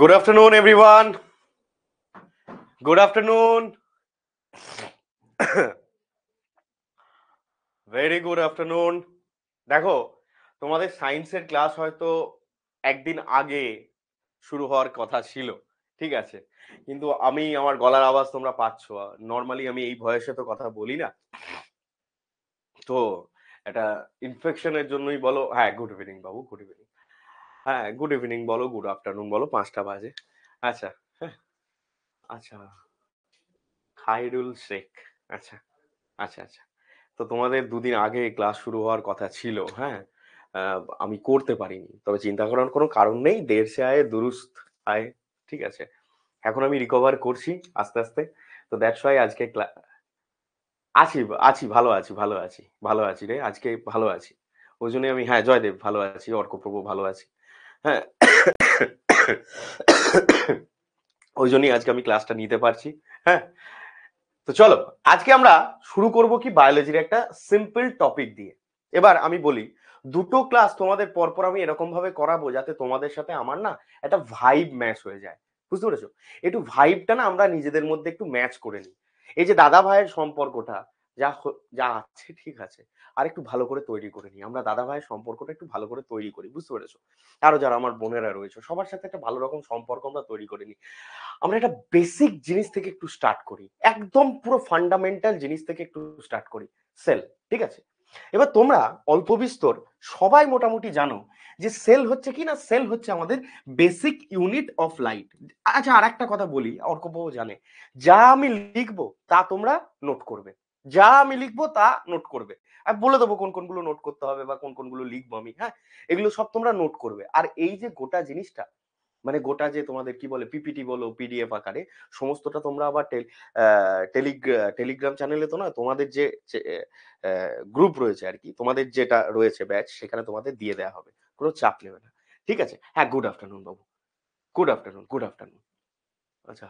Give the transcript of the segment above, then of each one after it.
Good afternoon, everyone. Good afternoon. Very good afternoon. দেখো, তোমাদের সায়েন্সের ক্লাস হয়তো একদিন আগে শুরু হওয়ার কথা ছিল, ঠিক আছে? কিন্তু আমি আমার গলার আওয়াজ তোমরা পাচ্ছ। নর্মালি আমি এই ভয়েসে তো কথা বলি না, তো এটা ইনফেকশনের জন্যই বলো। হ্যাঁ, গুড ইভিনিং বাবু, গুড ইভিনিং। হ্যাঁ, গুড ইভিনিং বলো, গুড আফটারনুন বলো, 5টা বাজে। আচ্ছা, হ্যাঁ, আচ্ছা। খাইরুল শেখ। আচ্ছা, আচ্ছা, আচ্ছা। তো তোমাদের দুদিন আগে ক্লাস শুরু হওয়ার কথা ছিল, হ্যাঁ। আমি করতে পারিনি, তবে চিন্তা করার কোনো কারণ নেই। দের সে আয়ে দুরুস্ত আয়ে, ঠিক আছে। এখন আমি রিকভার করছি আস্তে আস্তে। তো দ্যাটস ওয়াই আজকে আছি, আছি, ভালো আছি, ভালো আছি, ভালো আছি রে, আজকে ভালো আছি। ওই জন্যই আমি, হ্যাঁ, জয়দেব ভালো আছি, অর্কপ্রভু ভালো আছি, হ্যাঁ। ওই জন্যই আজকে আমি ক্লাসটা নিতে পারছি, হ্যাঁ। তো চলো, আজকে আমরা শুরু করব কি বায়োলজির একটা সিম্পল টপিক দিয়ে। এবার আমি বলি, দুটো ক্লাস তোমাদের পরপর আমি এরকম ভাবে করাবো যাতে তোমাদের সাথে আমার না একটা ভাইব ম্যাচ হয়ে যায়। বুঝতে পেরেছো? একটু ভাইবটা না আমরা নিজেদের মধ্যে একটু ম্যাচ করে নিই। এই যে দাদা ভাইয়ের সম্পর্কটা যা আছে, ঠিক আছে, আর একটু ভালো করে তৈরি করে নিই। আমরা দাদা ভাইয়ের সম্পর্কটা একটু ভালো করে তৈরি করি, বুঝতে পেরেছো? আরো যারা আমার বোনেরা রয়েছে সবার সাথে একটা ভালো রকম সম্পর্ক আমরা তৈরি করে নিই। আমরা একটা বেসিক জিনিস থেকে একটু স্টার্ট করি, একদম পুরো ফান্ডামেন্টাল জিনিস থেকে একটু স্টার্ট করি। সেল, ঠিক আছে? এবার তোমরা অল্প বিস্তর সবাই মোটামুটি জানো যে সেল হচ্ছে কি না, সেল হচ্ছে আমাদের বেসিক ইউনিট অফ লাইট। আচ্ছা, আর একটা কথা বলি, অর্কবাবু জানে, যা আমি লিখবো তা তোমরা নোট করবে। যা আমি লিখবো তা নোট করবে। আমি বলে দেবো কোন কোনগুলো নোট করতে হবে বা কোন কোনগুলো লিখবো আমি, হ্যাঁ। এগুলো সব তোমরা নোট করবে। আর এই যে গোটা জিনিসটা, মানে গোটা যে তোমাদের কি বলে পিপিটি বলো, পিডিএফ আকারে সমস্তটা তোমরা আবার টেলিগ্রাম চ্যানেলে, তো না তোমাদের যে গ্রুপ রয়েছে আর কি, তোমাদের যেটা রয়েছে ব্যাচ, সেখানে তোমাদের দিয়ে দেওয়া হবে। কোনো চাপ নেবে না, ঠিক আছে? হ্যাঁ, গুড আফটারনুন বাবু, গুড আফটারনুন, গুড আফটারনুন। আচ্ছা,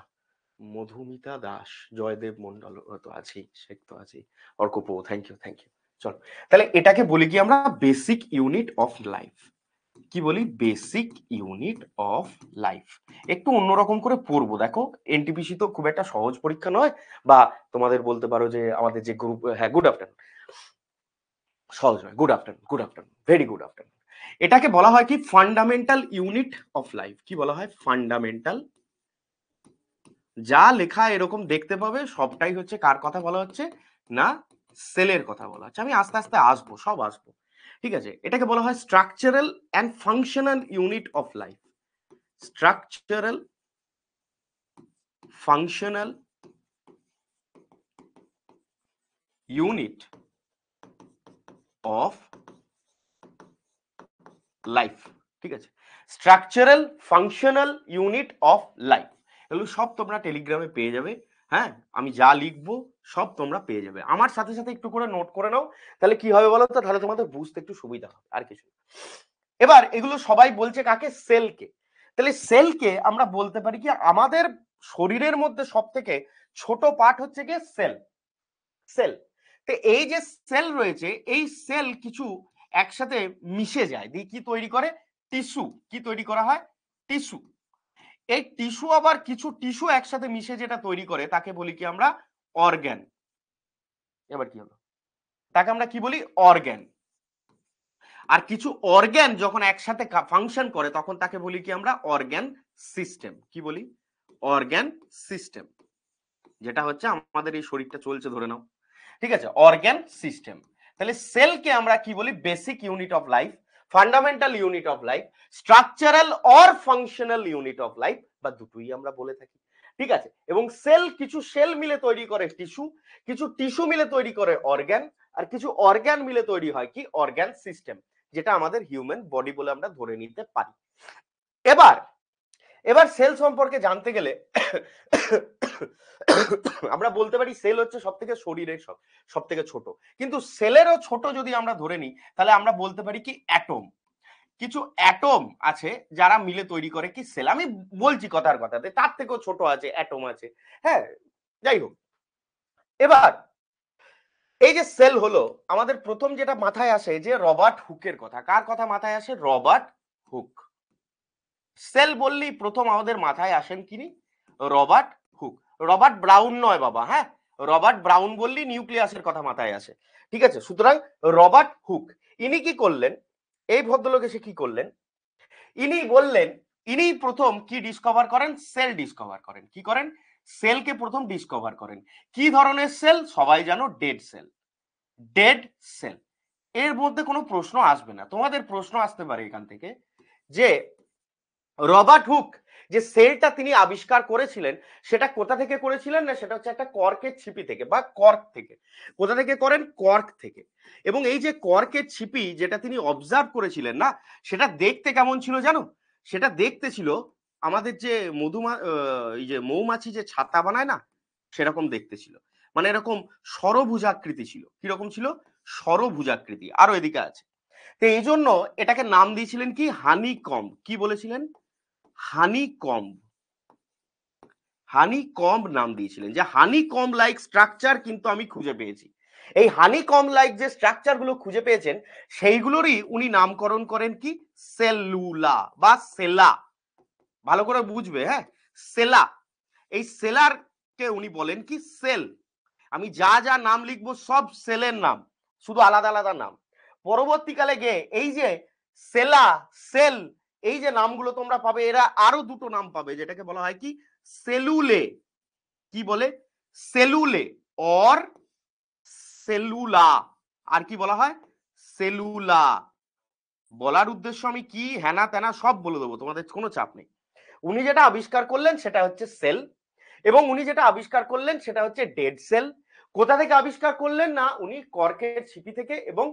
মধুমিতা দাস, জয়দেব মন্ডল তো আছেই, শেখ তো আছেই, অর্কপো, থ্যাংক ইউ, থ্যাংক ইউ। চলো, তাহলে এটাকে বলি কি আমরা বেসিক ইউনিট অফ লাইফ। কি বলি? Basic unit of life. একটু অন্যরকম করে পড়বো, দেখো। এনটিপিসি তো খুব একটা সহজ পরীক্ষা নয়, বা তোমাদের বলতে পারো যে আমাদের যে গ্রুপ, হ্যাঁ, গুড আফটারনুন, সহজ নয়। Good afternoon, good afternoon, very good afternoon. এটাকে বলা হয় কি ফান্ডামেন্টাল ইউনিট অফ লাইফ। কি বলা হয়? ফান্ডামেন্টাল। যা লেখা এরকম দেখতে পাবে সবটাই হচ্ছে কার কথা বলা হচ্ছে না, সেলের কথা বলা হচ্ছে। আমি আস্তে আস্তে আসবো, সব আসবো, ঠিক আছে। এটাকে বলা হয় structural and functional unit of life. Structural, functional unit of life, ঠিক আছে। Structural functional unit of life, এগুলো সব তোমরা টেলিগ্রামে পেয়ে যাবে, হ্যাঁ। আমি যা লিখবো সব তোমরা পেয়ে যাবে। আমার সাথে সাথে একটু করে নোট করে নাও, তাহলে কি হবে বলো তো, তাহলে তোমাদের বুঝতে একটু সুবিধা হবে, আর কিছু না। এবার এগুলো সবাই বলছে কাকে? সেলকে। তাহলে সেলকে আমরা বলতে পারি কি আমাদের শরীরের মধ্যে সব থেকে ছোট পার্ট হচ্ছে কি সেল। সেল। তো এই যে সেল রয়েছে, এই সেল কিছু একসাথে মিশে যায় দিয়ে কি তৈরি করে? টিস্যু। কি তৈরি করা হয়? টিস্যু। এই টিস্যু আবার কিছু টিস্যু একসাথে মিশে যেটা তৈরি করে তাকে বলি কি আমরা? অর্গ্যান। এবার কি হলো? তাকে আমরা কি বলি? অর্গ্যান। আর কিছু অর্গ্যান যখন একসাথে ফাংশন করে তখন তাকে বলি কি আমরা? Organ system. কি বলি? Organ system. যেটা হচ্ছে আমাদের এই শরীরটা চলছে ধরে নাও, ঠিক আছে, অর্গ্যান সিস্টেম। তাহলে সেলকে আমরা কি বলি? Basic unit of life, fundamental unit of life, structural or functional unit of life, বা দুটোই আমরা বলে থাকি, ঠিক আছে। এবং সেল, কিছু সেল মিলে তৈরি করে টিস্যু, কিছু টিস্যু মিলে তৈরি করে অর্গ্যান, আর কিছু অর্গ্যান মিলে তৈরি হয় কি? অর্গ্যান সিস্টেম, যেটা আমাদের হিউম্যান বডি বলে আমরা ধরে নিতে পারি। এবার এবার সেল সম্পর্কে জানতে গেলে আমরা বলতে পারি সেল হচ্ছে সব থেকে শরীরের সব থেকে ছোট। কিন্তু সেলেরও ছোট যদি আমরা ধরে নিই, তাহলে আমরা বলতে পারি কি অ্যাটম। কিছু অ্যাটম আছে যারা মিলে তৈরি করে কি সেল। আমি বলছি কথার কথাতে, তার থেকেও ছোট আছে, অ্যাটম আছে, হ্যাঁ। যাই হোক, এবার এই যে সেল হলো, আমাদের প্রথম যেটা মাথায় আসে যে রবার্ট হুকের কথা। কার কথা মাথায় আসে? Robert Hooke. সেল বললেই প্রথম আমাদের মাথায় আসেন কিনি রবার্ট হুক। রবার্ট ব্রাউন নয় বাবা, হ্যাঁ, রবার্ট ব্রাউন বললেই নিউক্লিয়াসের কথা মাথায় আসে, ঠিক আছে। সুতরাং রবার্ট হুক ইনি কি করলেন, এই ভদ্রলোক এসে কি করলেন, ইনি বললেন, ইনি প্রথম কি ডিসকভার করেন, সেল ডিসকভার করেন। কি করেন, সেলকে প্রথম ডিসকভার করেন। কি ধরনের সেল, সবাই জানো ডেড সেল, ডেড সেল। এর মধ্যে কোনো প্রশ্ন আসবে না, তোমাদের প্রশ্ন আসতে পারে এখান থেকে যে রবার্ট হুক যে সেলটা তিনি আবিষ্কার করেছিলেন সেটা কোথা থেকে করেছিলেন, না সেটা হচ্ছে একটা কর্কের ছিপি থেকে বা কর্ক থেকে। কোথা থেকে করেন, কর্ক থেকে। এবং এই যে কর্কের ছিপি যেটা তিনি অবজার্ভ করেছিলেন না, সেটা দেখতে কেমন ছিল জানো, সেটা দেখতে ছিল আমাদের যে এই যে মৌমাছি যে ছাতা বানায় না, সেরকম দেখতে ছিল। মানে এরকম ষড়ভুজাকৃতি ছিল। কিরকম ছিল, ষড়ভুজাকৃতি। আরো এদিকে আছে। তো এই জন্য এটাকে নাম দিয়েছিলেন কি, হানিকম্ব। কি বলেছিলেন, হানিকম্ব। হানিকম্ব নাম দিয়েছিলেন, যে হানিকম্ব লাইক স্ট্রাকচার কিন্তু আমি খুঁজে পেয়েছি। এই হানিকম্ব লাইক যে স্ট্রাকচার গুলো খুঁজে পেয়েছেন সেইগুলোরই উনি নামকরণ করেন কি, সেলুলা বা সেলা। ভালো করে বুঝবে, হ্যাঁ, সেলা। এই সেলার কে উনি বলেন কি সেল। আমি যা যা নাম লিখবো সব সেলের নাম, শুধু আলাদা আলাদা নাম। পরবর্তীকালে গিয়ে এই যে সেলা, সেল, এই যে নামগুলো তোমরা পাবে, এরা আরো দুটো নাম পাবে যেটাকে বলা হয় কি সেলুলে। কি বলে, সেলুলে অর সেলুলা। আর কি বলা হয়, সেলুলা। বলার উদ্দেশ্য আমি কি হ্যানা ত্যানা সব বলে দেবো, তোমাদের কোনো চাপ নেই। উনি যেটা আবিষ্কার করলেন সেটা হচ্ছে সেল, এবং উনি যেটা আবিষ্কার করলেন সেটা হচ্ছে ডেড সেল। কোথা থেকে আবিষ্কার করলেন, না উনি কর্কের ছিপি থেকে, এবং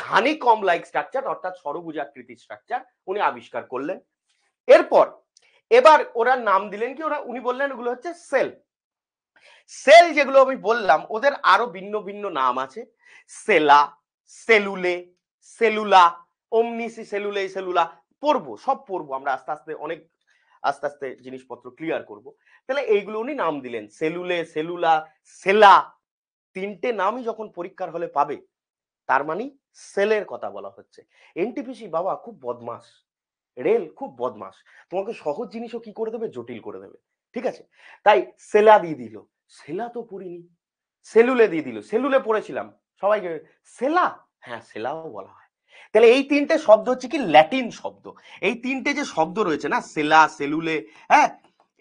হানিকম্ব লাইক স্ট্রাকচার অর্থাৎ ষড়ভুজাকৃতির স্ট্রাকচার উনি আবিষ্কার করলেন। এরপর এবার ওরা নাম দিলেন কি, উনি বললেন ওগুলো হচ্ছে সেল। সেল যেগুলো আমি বললাম ওদের আরো ভিন্ন ভিন্ন নাম আছে, সেলা, সেলুলে, সেলুলা, ওমনিসি সেলুলে, সেলুলা। পড়বো, সব পড়বো আমরা আস্তে আস্তে, অনেক আস্তে আস্তে জিনিসপত্র ক্লিয়ার করব। তাহলে এইগুলো উনি নাম দিলেন, সেলুলে, সেলুলা, সেলা। তিনটে নামই যখন পরীক্ষার হলে পাবে তার মানে সেলের কথা বলা হচ্ছে। এনটিপিসি বাবা খুব বদমাস, রেল খুব বদমাস, তোমাকে সহজ জিনিসও কি করে দেবে, জটিল করে দেবে, ঠিক আছে। তাই সেলা দিয়ে দিল, সেলা তো পড়িনি। সেলুলে দিয়ে দিল, সেলুলে পড়েছিলাম সবাইকে, সেলা, হ্যাঁ সেলাও বলা হয়। তাহলে এই তিনটে শব্দ হচ্ছে কি ল্যাটিন শব্দ। এই তিনটে যে শব্দ রয়েছে না, সেলা, সেলুলে, হ্যাঁ,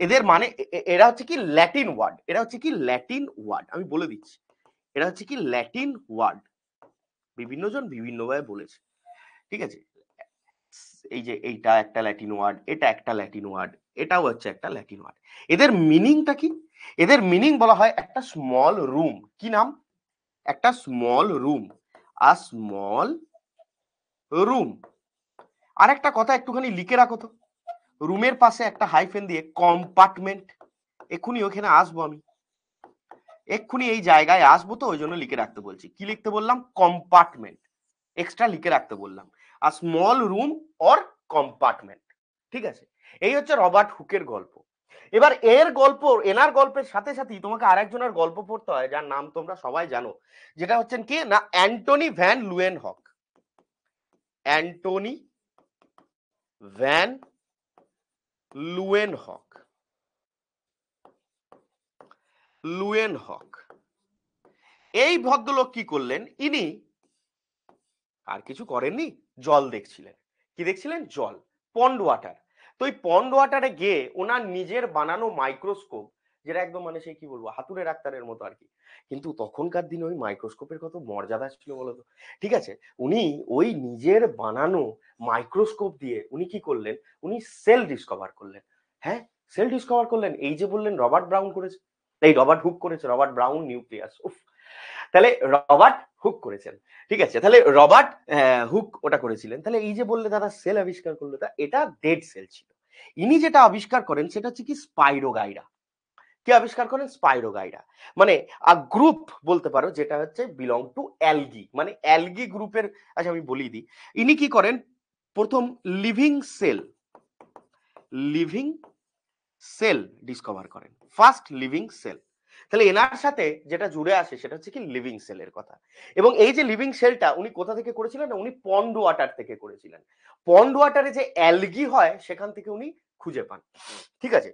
এদের মানে এরা হচ্ছে কি ল্যাটিন ওয়ার্ড, এরা হচ্ছে কি ল্যাটিন ওয়ার্ড। আমি বলে দিচ্ছি, এরা হচ্ছে কি ল্যাটিন ওয়ার্ড। বিভিন্ন জন বিভিন্নভাবে বলেছে, ঠিক আছে। এই যে এইটা একটা ল্যাটিন ওয়ার্ড, এটা একটা ল্যাটিন ওয়ার্ড, এটাও হচ্ছে একটা ল্যাটিন ওয়ার্ড। এদের মিনিংটা কি, এদের মিনিং বলা হয় একটা স্মল রুম। কি নাম, একটা small room, a small room. আর একটা কথা একটুখানি লিখে রাখো তো, রুমের পাশে একটা হাইফেন দিয়ে কম্পার্টমেন্ট। এক্ষুনি ওখানে আসবো আমি, এক্ষুনি এই জায়গায় আসবো, তো ওই জন্য লিখে রাখতে বলছি। কি লিখতে বললাম, কম্পার্টমেন্ট, এক্সট্রা লিখে রাখতে বললাম, আ স্মল রুম অর কম্পার্টমেন্ট, ঠিক আছে। এই হচ্ছে রবার্ট হুকের গল্প। এবার এর গল্প, এনার গল্পের সাথে সাথেই তোমাকে আরেকজনের গল্প পড়তে হয় যার নাম তোমরা সবাই জানো, যেটা হচ্ছেন কি না অ্যান্টনি ভ্যান লুয়েন হক। অ্যান্টনি ভ্যান লুয়েন হক, লুয়েন হক। এই ভদ্রলোক কি করলেন, ইনি আর কিছু করেননি, জল দেখছিলেন। কি দেখছিলেন, জল, পন্ড ওয়াটার। তো এই পন্ড ওয়াটারে গিয়ে ওনার নিজের বানানো মাইক্রোস্কোপ, যেটা একদম মানে সেই কি বলবো হাতুড়ে ডাক্তারের মতো আর কি, কিন্তু তখনকার দিনে ওই মাইক্রোস্কোপের কত মর্যাদা ছিল বলতো, ঠিক আছে। উনি ওই নিজের বানানো মাইক্রোস্কোপ দিয়ে উনি কি করলেন, উনি সেল ডিসকভার করলেন। হ্যাঁ, সেল ডিসকভার করলেন। এই যে বললেন রবার্ট ব্রাউন করেছে, এই রবার্ট হুক করেছে, রবার্ট ব্রাউন নিউক্লিয়াস, উফ। তাহলে রবার্ট হুক করেছেন, ঠিক আছে। তাহলে রবার্ট হুক ওটা করেছিলেন। তাহলে এই যে বললে দাদা সেল আবিষ্কার করলো, তা এটা ডেড সেল ছিল। ইনি যেটা আবিষ্কার করেন সেটা হচ্ছে কি স্পাইরোগাইরা। কি আবিষ্কার করেন, স্পাইরোগাইরা। মানে গ্রুপ বলতে পারো, যেটা হচ্ছে বিলং টু অ্যালগি, মানে অ্যালগি গ্রুপের। আচ্ছা আমি বলি দিই, ইনি কি করেন, প্রথম living sell, living sell discover করেন, ফার্স্ট লিভিং সেল। তাহলে এনার সাথে যেটা জুড়ে আসে সেটা হচ্ছে কি লিভিং সেলের কথা। এবং এই যে লিভিং সেলটা উনি কোথা থেকে করেছিলেন না, উনি পন্ড ওয়াটার থেকে করেছিলেন। পন্ড ওয়াটারে যে অ্যালগি হয় সেখান থেকে উনি খুঁজে পান। ঠিক আছে,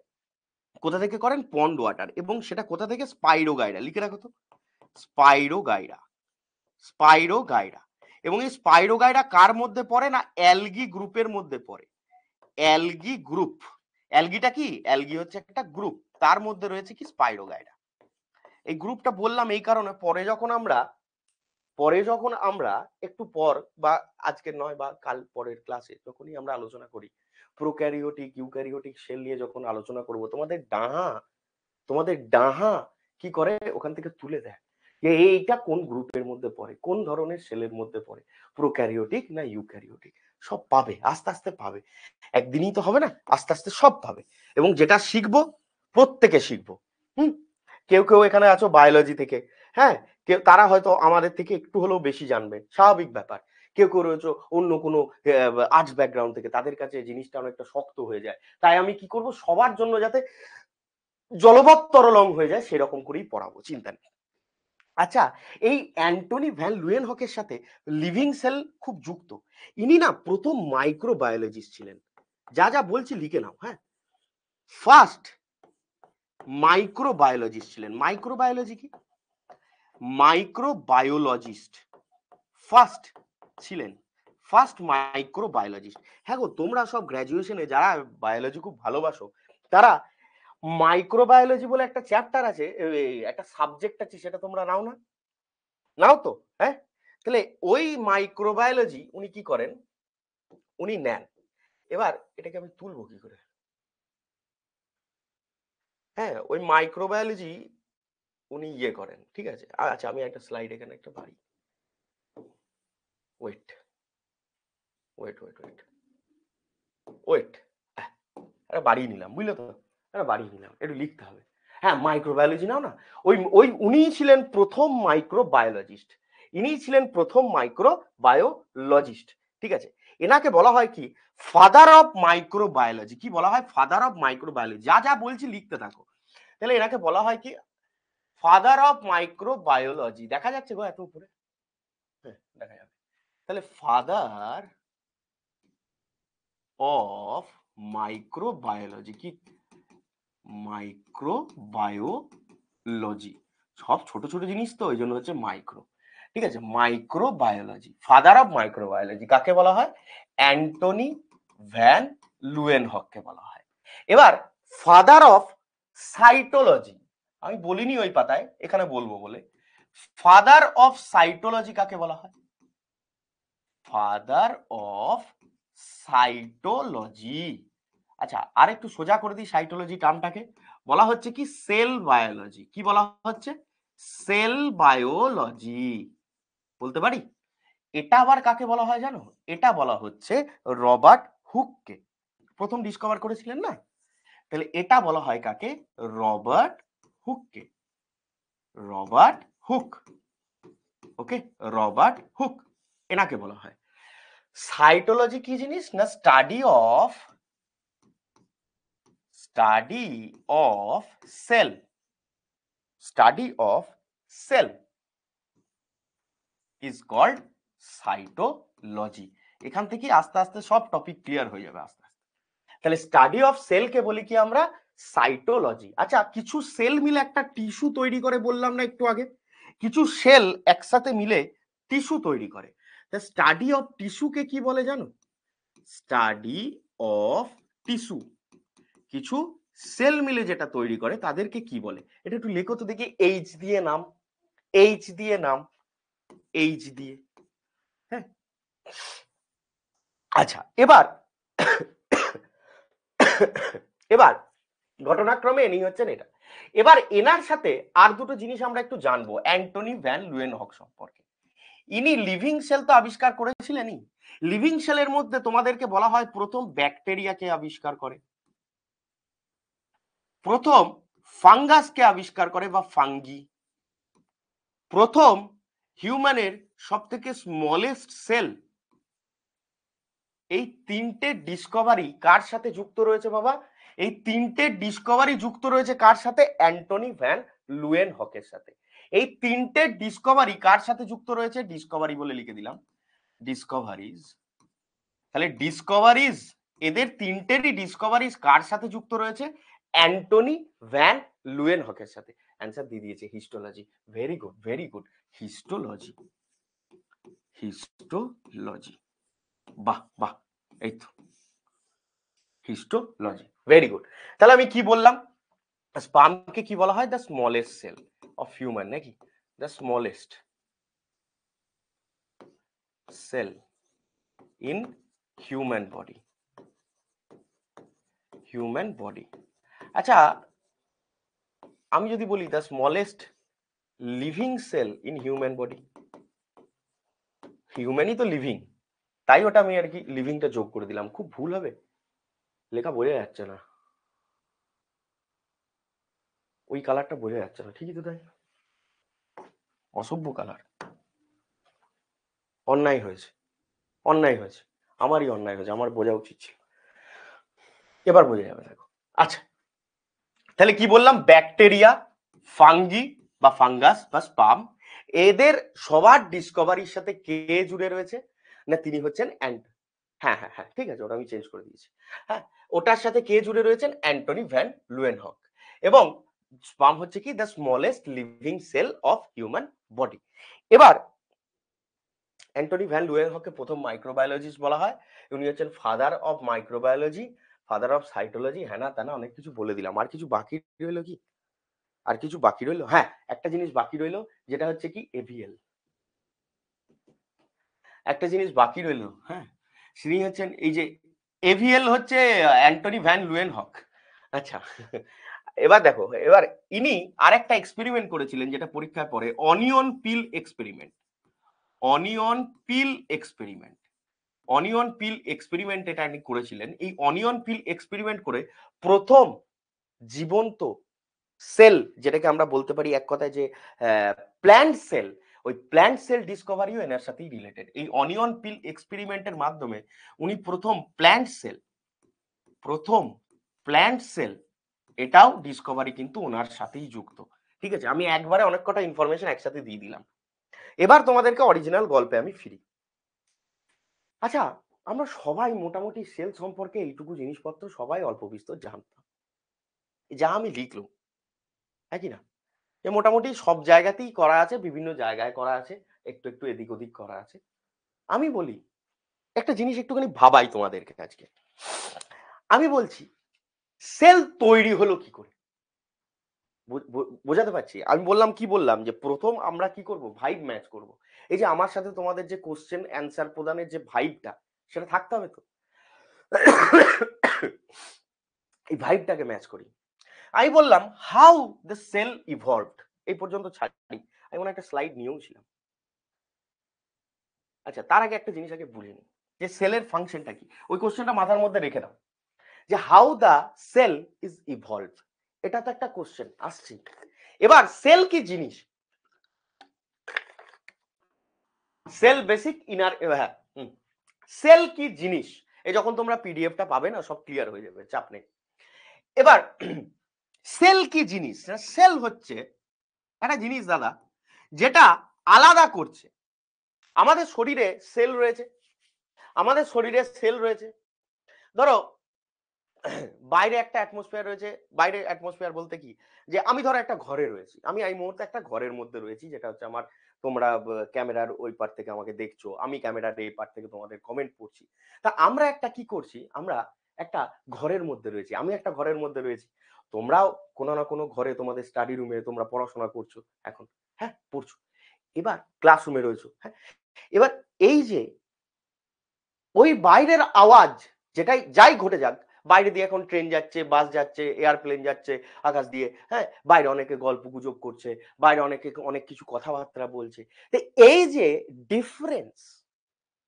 কোথা থেকে করেন? পন্ড ওয়াটার। এবং সেটা কোথা থেকে? স্পাইরোগাইরা। লিখে রাখো তো, স্পাইরোগাইরা, স্পাইরোগাইরা। এবং এই স্পাইরোগাইরা কার মধ্যে পড়ে না? অ্যালগি গ্রুপের মধ্যে পড়ে। Algae group. অ্যালগিটা কি? অ্যালগি হচ্ছে একটা গ্রুপ, তার মধ্যে রয়েছে কি? স্পাইরোগাইরা। এই গ্রুপটা বললাম এই কারণে, পরে যখন আমরা একটু পর বা আজকের নয় বা কাল পরের ক্লাসে যখনই আমরা আলোচনা করি প্রোক্যারিওটিক ইউক্যারিওটিক সেল নিয়ে যখন আলোচনা করব, তোমাদের ডাহা কি করে ওখান থেকে তুলে দেয় যে এইটা কোন গ্রুপের মধ্যে পড়ে, কোন ধরনের সেলের মধ্যে পড়ে, প্রোক্যারিওটিক না ইউক্যারিওটিক। সব পাবে, আস্তে আস্তে পাবে, একদিনই তো হবে না, আস্তে আস্তে সব পাবে। এবং যেটা শিখবো প্রত্যেকে শিখবো। হুম, কেউ কেউ এখানে আছো বায়োলজি থেকে, হ্যাঁ, কেউ তারা হয়তো আমাদের থেকে একটু হলেও বেশি জানবে, স্বাভাবিক ব্যাপার। কেউ কেউ রয়েছে অন্য কোনো আর্টস ব্যাকগ্রাউন্ড থেকে, তাদের কাছে জিনিসটা অনেকটা শক্ত হয়ে যায়। তাই আমি কি করব, সবার জন্য যাতে জলবৎ তরলং হয়ে যায় সেরকম করেই পড়াবো, চিন্তা নেই। আচ্ছা, এই অ্যান্টনি ভ্যান লুয়েনহকের সাথে লিভিং সেল খুব যুক্ত। ইনি না প্রথম মাইক্রোবায়োলজিস্ট ছিলেন। যা যা বলছি লিখে নাও, হ্যাঁ। ফার্স্ট মাইক্রোবায়োলজিস্ট ছিলেন। মাইক্রোবায়োলজি কি? মাইক্রোবায়োলজিস্ট ফার্স্ট ছিলেন, ফার্স্ট মাইক্রোবায়োলজিস্ট। হ্যাঁ গো, তোমরা সব গ্র্যাজুয়েশনে যারা বায়োলজি খুব ভালোবাসো তারা মাইক্রোবায়োলজি বলে একটা চ্যাপ্টার আছে, একটা সাবজেক্ট আছে, সেটা তোমরা নাও না? নাও তো, হ্যাঁ। তাহলে ওই মাইক্রোবায়োলজি উনি কি করেন, উনি নেন। এবার এটাকে আমি তুলবো কি করে? হ্যাঁ, ওই মাইক্রোবায়োলজি উনি ইয়ে করেন, ঠিক আছে। আচ্ছা, আমি একটা স্লাইড এখানে একটা বাড়ি, wait wait wait wait wait একটা বাড়িয়ে নিলাম, বুঝলে তো, একটা বাড়িয়ে নিলাম, একটু লিখতে হবে। হ্যাঁ, মাইক্রোবায়োলজি নাও না, ওই ওই উনিই ছিলেন প্রথম মাইক্রোবায়োলজিস্ট। ইনিই ছিলেন প্রথম মাইক্রোবায়োলজিস্ট, ঠিক আছে। এনাকে বলা হয় কি? Father of microbiology. কি বলা হয়? Father of microbiology. যা যা বলছি লিখতে থাকো। তাহলে এনাকে বলা হয় কি? Father of microbiology. দেখা যাচ্ছে গো এত উপরে? হ্যাঁ, দেখা যাবে। তাহলে ফাদার অফ মাইক্রোবায়োলজি কি? মাইক্রোবায়োলজি। সব ছোট ছোট জিনিস তো, ওই জন্য হচ্ছে মাইক্রো, ঠিক আছে। মাইক্রোবায়োলজি, ফাদার অফ মাইক্রোবায়োলজি কাকে বলা হয়? অ্যান্টনি ভ্যান লুয়েনহককে বলা হয়। এবার ফাদার অফ সাইটোলজি, আমি বলিনি ওই পাতায়, এখানে বলবো বলে। ফাদার অফ সাইটোলজি কাকে বলা হয়? Father of cytology. আচ্ছা, আর একটু সোজা করে দিই সাইটোলজি টার্মটাকে। বলা হচ্ছে কি? Sell biology. কি বলা হচ্ছে? সেল বায়োলজি বলতে পারি। এটা আবার কাকে বলা হয় জানো? এটা বলা হচ্ছে রবার্ট হুককে। প্রথম ডিসকভার করেছিলেন না? তাহলে এটা বলা হয় কাকে? রবার্ট হুককে। রবার্ট হুক, ওকে, রবার্ট হুক, এনাকে বলা হয়। সাইটোলজি কি জিনিস না? study of cell, study of cell is called cytology। এখান থেকে আস্তে আস্তে সব টপিক ক্লিয়ার হয়ে যাবে আস্তে আস্তে। তাহলে স্টাডি অফ সেল কে বলি কি আমরা? সাইটোলজি। আচ্ছা, কিছু সেল মিলে একটা টিস্যু তৈরি করে বললাম না একটু আগে? কিছু সেল একসাথে মিলে টিস্যু তৈরি করে। তা স্টাডি অফ টিস্যুকে কি বলে জানো? Study of tissue. কিছু সেল মিলে যেটা তৈরি করে তাদেরকে কি বলে? এটা একটু লেখো তো দেখি, এইচ দিয়ে নাম, এইচ দিয়ে নাম, এইচ দিয়ে, হ্যাঁ। আচ্ছা, এবার এবার ঘটনাক্রমে ইনি হচ্ছেন এটা। এবার এনার সাথে আর দুটো জিনিস আমরা একটু জানবো অ্যান্টনি ভ্যান লুয়েনহক সম্পর্কে। ইনি লিভিং সেল তো আবিষ্কার করেছিলেনই। লিভিং সেলের মধ্যে তোমাদেরকে বলা হয় প্রথম ব্যাকটেরিয়াকে আবিষ্কার করে, প্রথম ফাঙ্গাসকে আবিষ্কার করে বা ফাঙ্গি, প্রথম হিউম্যানের সব থেকে স্মলেস্ট সেল। এই তিনটে ডিসকভারি কার সাথে যুক্ত রয়েছে বাবা? এই তিনটে ডিসকভারি যুক্ত রয়েছে কার সাথে? অ্যান্টনি ভ্যান লুয়েন হকের সাথে। এই তিনটে ডিসকভারি কার সাথে যুক্ত রয়েছে? ডিসকভারি বলে লিখে দিলাম, ডিসকভারিজ। তাহলে ডিসকভারিজ, এদের তিনটেরই ডিসকভারিজ কার সাথে যুক্ত রয়েছে? অ্যান্টনি ভ্যান লুয়েন হকের সাথে। অ্যান্সার দিয়ে দিয়েছে histology. Very good, very good, histology, histology. বাহ বাহ, এই তো হিস্টোলজি, ভেরি গুড। তাহলে আমি কি বললাম? স্পার্মকে কি বলা হয়? The smallest cell of human, নাকি? The smallest cell in human body, human body. আচ্ছা, আমি যদি বলি the smallest living cell in human body, হিউম্যানই তো লিভিং, তাই ওটা আমি আর কি লিভিংটা যোগ করে দিলাম। খুব ভুল হবে? লেখা বোঝা যাচ্ছে না, ওই কালারটা বোঝা যাচ্ছে না। ঠিকই তো তাই, অসভ্য কালার। অন্যায় হয়েছে, অন্যায় হয়েছে, আমারই অন্যায় হয়েছে, আমার বোঝা উচিত ছিল। এবার বোঝা যাবে, দেখো। আচ্ছা, তাহলে কি বললাম? ব্যাকটেরিয়া, ফাঙ্গি বা ফাঙ্গাস বা স্পার্ম, এদের সবার ডিসকভারির সাথে কে জুড়ে রয়েছে? না, তিনি হচ্ছেন হ্যাঁ হ্যাঁ হ্যাঁ, ঠিক আছে, ওটা আমি চেঞ্জ করে দিয়েছি। হ্যাঁ, ওটার সাথে কে জুড়ে রয়েছেন? Antonie van Leeuwenhoek. এবং স্পার্ম হচ্ছে কি? The smallest living cell of human body. এবার অ্যান্টনি ভ্যান লুয়েনহককে প্রথম মাইক্রোবায়োলজিস্ট বলা হয়। উনি হচ্ছেন father of microbiology, father of cytology, হ্যানা ত্যানা অনেক কিছু বলে দিলাম। আর কিছু বাকি রইলো কি? আর কিছু বাকি রইলো? হ্যাঁ, একটা জিনিস বাকি রইলো, যেটা হচ্ছে কি? এভিএল। একটা জিনিস বাকি রইলো, হ্যাঁ, তিনি হচ্ছেন এই যে এভিএল হচ্ছে অ্যান্টনি ভ্যান লুয়েনহক। আচ্ছা, এবার দেখো, এবার ইনি আরেকটা এক্সপেরিমেন্ট করেছিলেন যেটা পরীক্ষায় পড়ে, অনিয়ন পিল এক্সপেরিমেন্ট। অনিয়ন পিল এক্সপেরিমেন্ট, অনিয়ন পিল এক্সপেরিমেন্ট এটা তিনি করেছিলেন। এই অনিয়ন পিল এক্সপেরিমেন্ট করে প্রথম জীবন্ত সেল, যেটাকে আমরা বলতে পারি এক কথায় যে প্ল্যান্ট সেল, ওই প্ল্যান্ট সেল ডিসকভারিও এনার সাথেই রিলেটেড। এই অনিয়ন পিল এক্সপেরিমেন্টের মাধ্যমে উনি প্রথম প্ল্যান্ট সেল এটাও ডিসকভারি কিন্তু ওনার সাথেই যুক্ত। ঠিক আছে, আমি একবারে অনেক কটা ইনফরমেশন একসাথে দিয়ে দিলাম। এবার তোমাদেরকে অরিজিনাল গল্পে আমি ফিরি। আচ্ছা, আমরা সবাই মোটামুটি সেল সম্পর্কে এইটুকু জিনিসপত্র সবাই অল্প বিস্তর জানতাম, যা আমি লিখলাম, একই না? এ মোটামুটি সব জায়গাতেই করা আছে, বিভিন্ন জায়গায় করা আছে, একটু একটু এদিক ওদিক করা আছে। আমি বলি একটা জিনিস একটুখানি ভাবাই তোমাদেরকে আজকে। আমি বলছি সেল তৈরি হলো কি করে? বোঝাতে পারছি? আমি বললাম, কি বললাম, যে প্রথম আমরা কি করব? ভাইব ম্যাচ করব। এই যে আমার সাথে তোমাদের যে কোশ্চেন অ্যান্সার প্রদানের যে ভাইবটা, সেটা থাকতে হবে তো। এই ভাইবটাকে ম্যাচ করি। আমি বললাম হাউ দ্য সেল ইভলভড, এই পর্যন্ত ছাড়ি। আমি মনে একটা স্লাইড নিয়েও ছিলাম। আচ্ছা, তার আগে একটা জিনিস আগে বুঝে নিই, যে সেলের ফাংশনটা কি। ওই কোশ্চেনটা মাথার মধ্যে রেখে দাও, যে how the cell is evolve. এটা তো একটা কোশ্চেন আসছে। এবার সেল কি জিনিস? সেল বেসিক ইনার, হ্যাঁ, সেল কি জিনিস, এই যখন তোমরা পিডিএফটা পাবে না, সব ক্লিয়ার হয়ে যাবে, চাপ নেই। এবার সেল কি জিনিস? সেল হচ্ছে একটা জিনিস দাদা, যেটা আলাদা করছে। আমাদের শরীরে সেল রয়েছে, আমাদের শরীরে সেল রয়েছে। ধরো বাইরে একটা অ্যাটমসফিয়ার রয়েছে। বাইরে অ্যাটমসফিয়ার বলতে কি, যে আমি ধরো একটা ঘরে রয়েছি, আমি এই মুহূর্তে একটা ঘরের মধ্যে রয়েছি, যেটা হচ্ছে আমার, তোমরা ক্যামেরার ওই পার থেকে আমাকে দেখছো, আমি ক্যামেরার এই পার থেকে তোমাদের কমেন্ট পড়ছি। তা আমরা একটা কি করছি, আমরা একটা ঘরের মধ্যে রয়েছি, আমি একটা ঘরের মধ্যে রয়েছি, তোমরাও কোনো না কোনো ঘরে, তোমাদের স্টাডি রুমে তোমরা পড়াশোনা করছো এখন, হ্যাঁ পড়ছো, এবার ক্লাসরুমে রয়েছো, হ্যাঁ। এবার এই যে ওই বাইরের আওয়াজ, যেটাই যাই ঘটে যাক, বাইরে দিয়ে এখন ট্রেন যাচ্ছে, বাস যাচ্ছে, এয়ারপ্লেন যাচ্ছে আকাশ দিয়ে, হ্যাঁ, বাইরে অনেকে গল্প গুজব করছে, বাইরে অনেকে অনেক কিছু কথাবার্তা বলছে। তো এই যে ডিফারেন্স,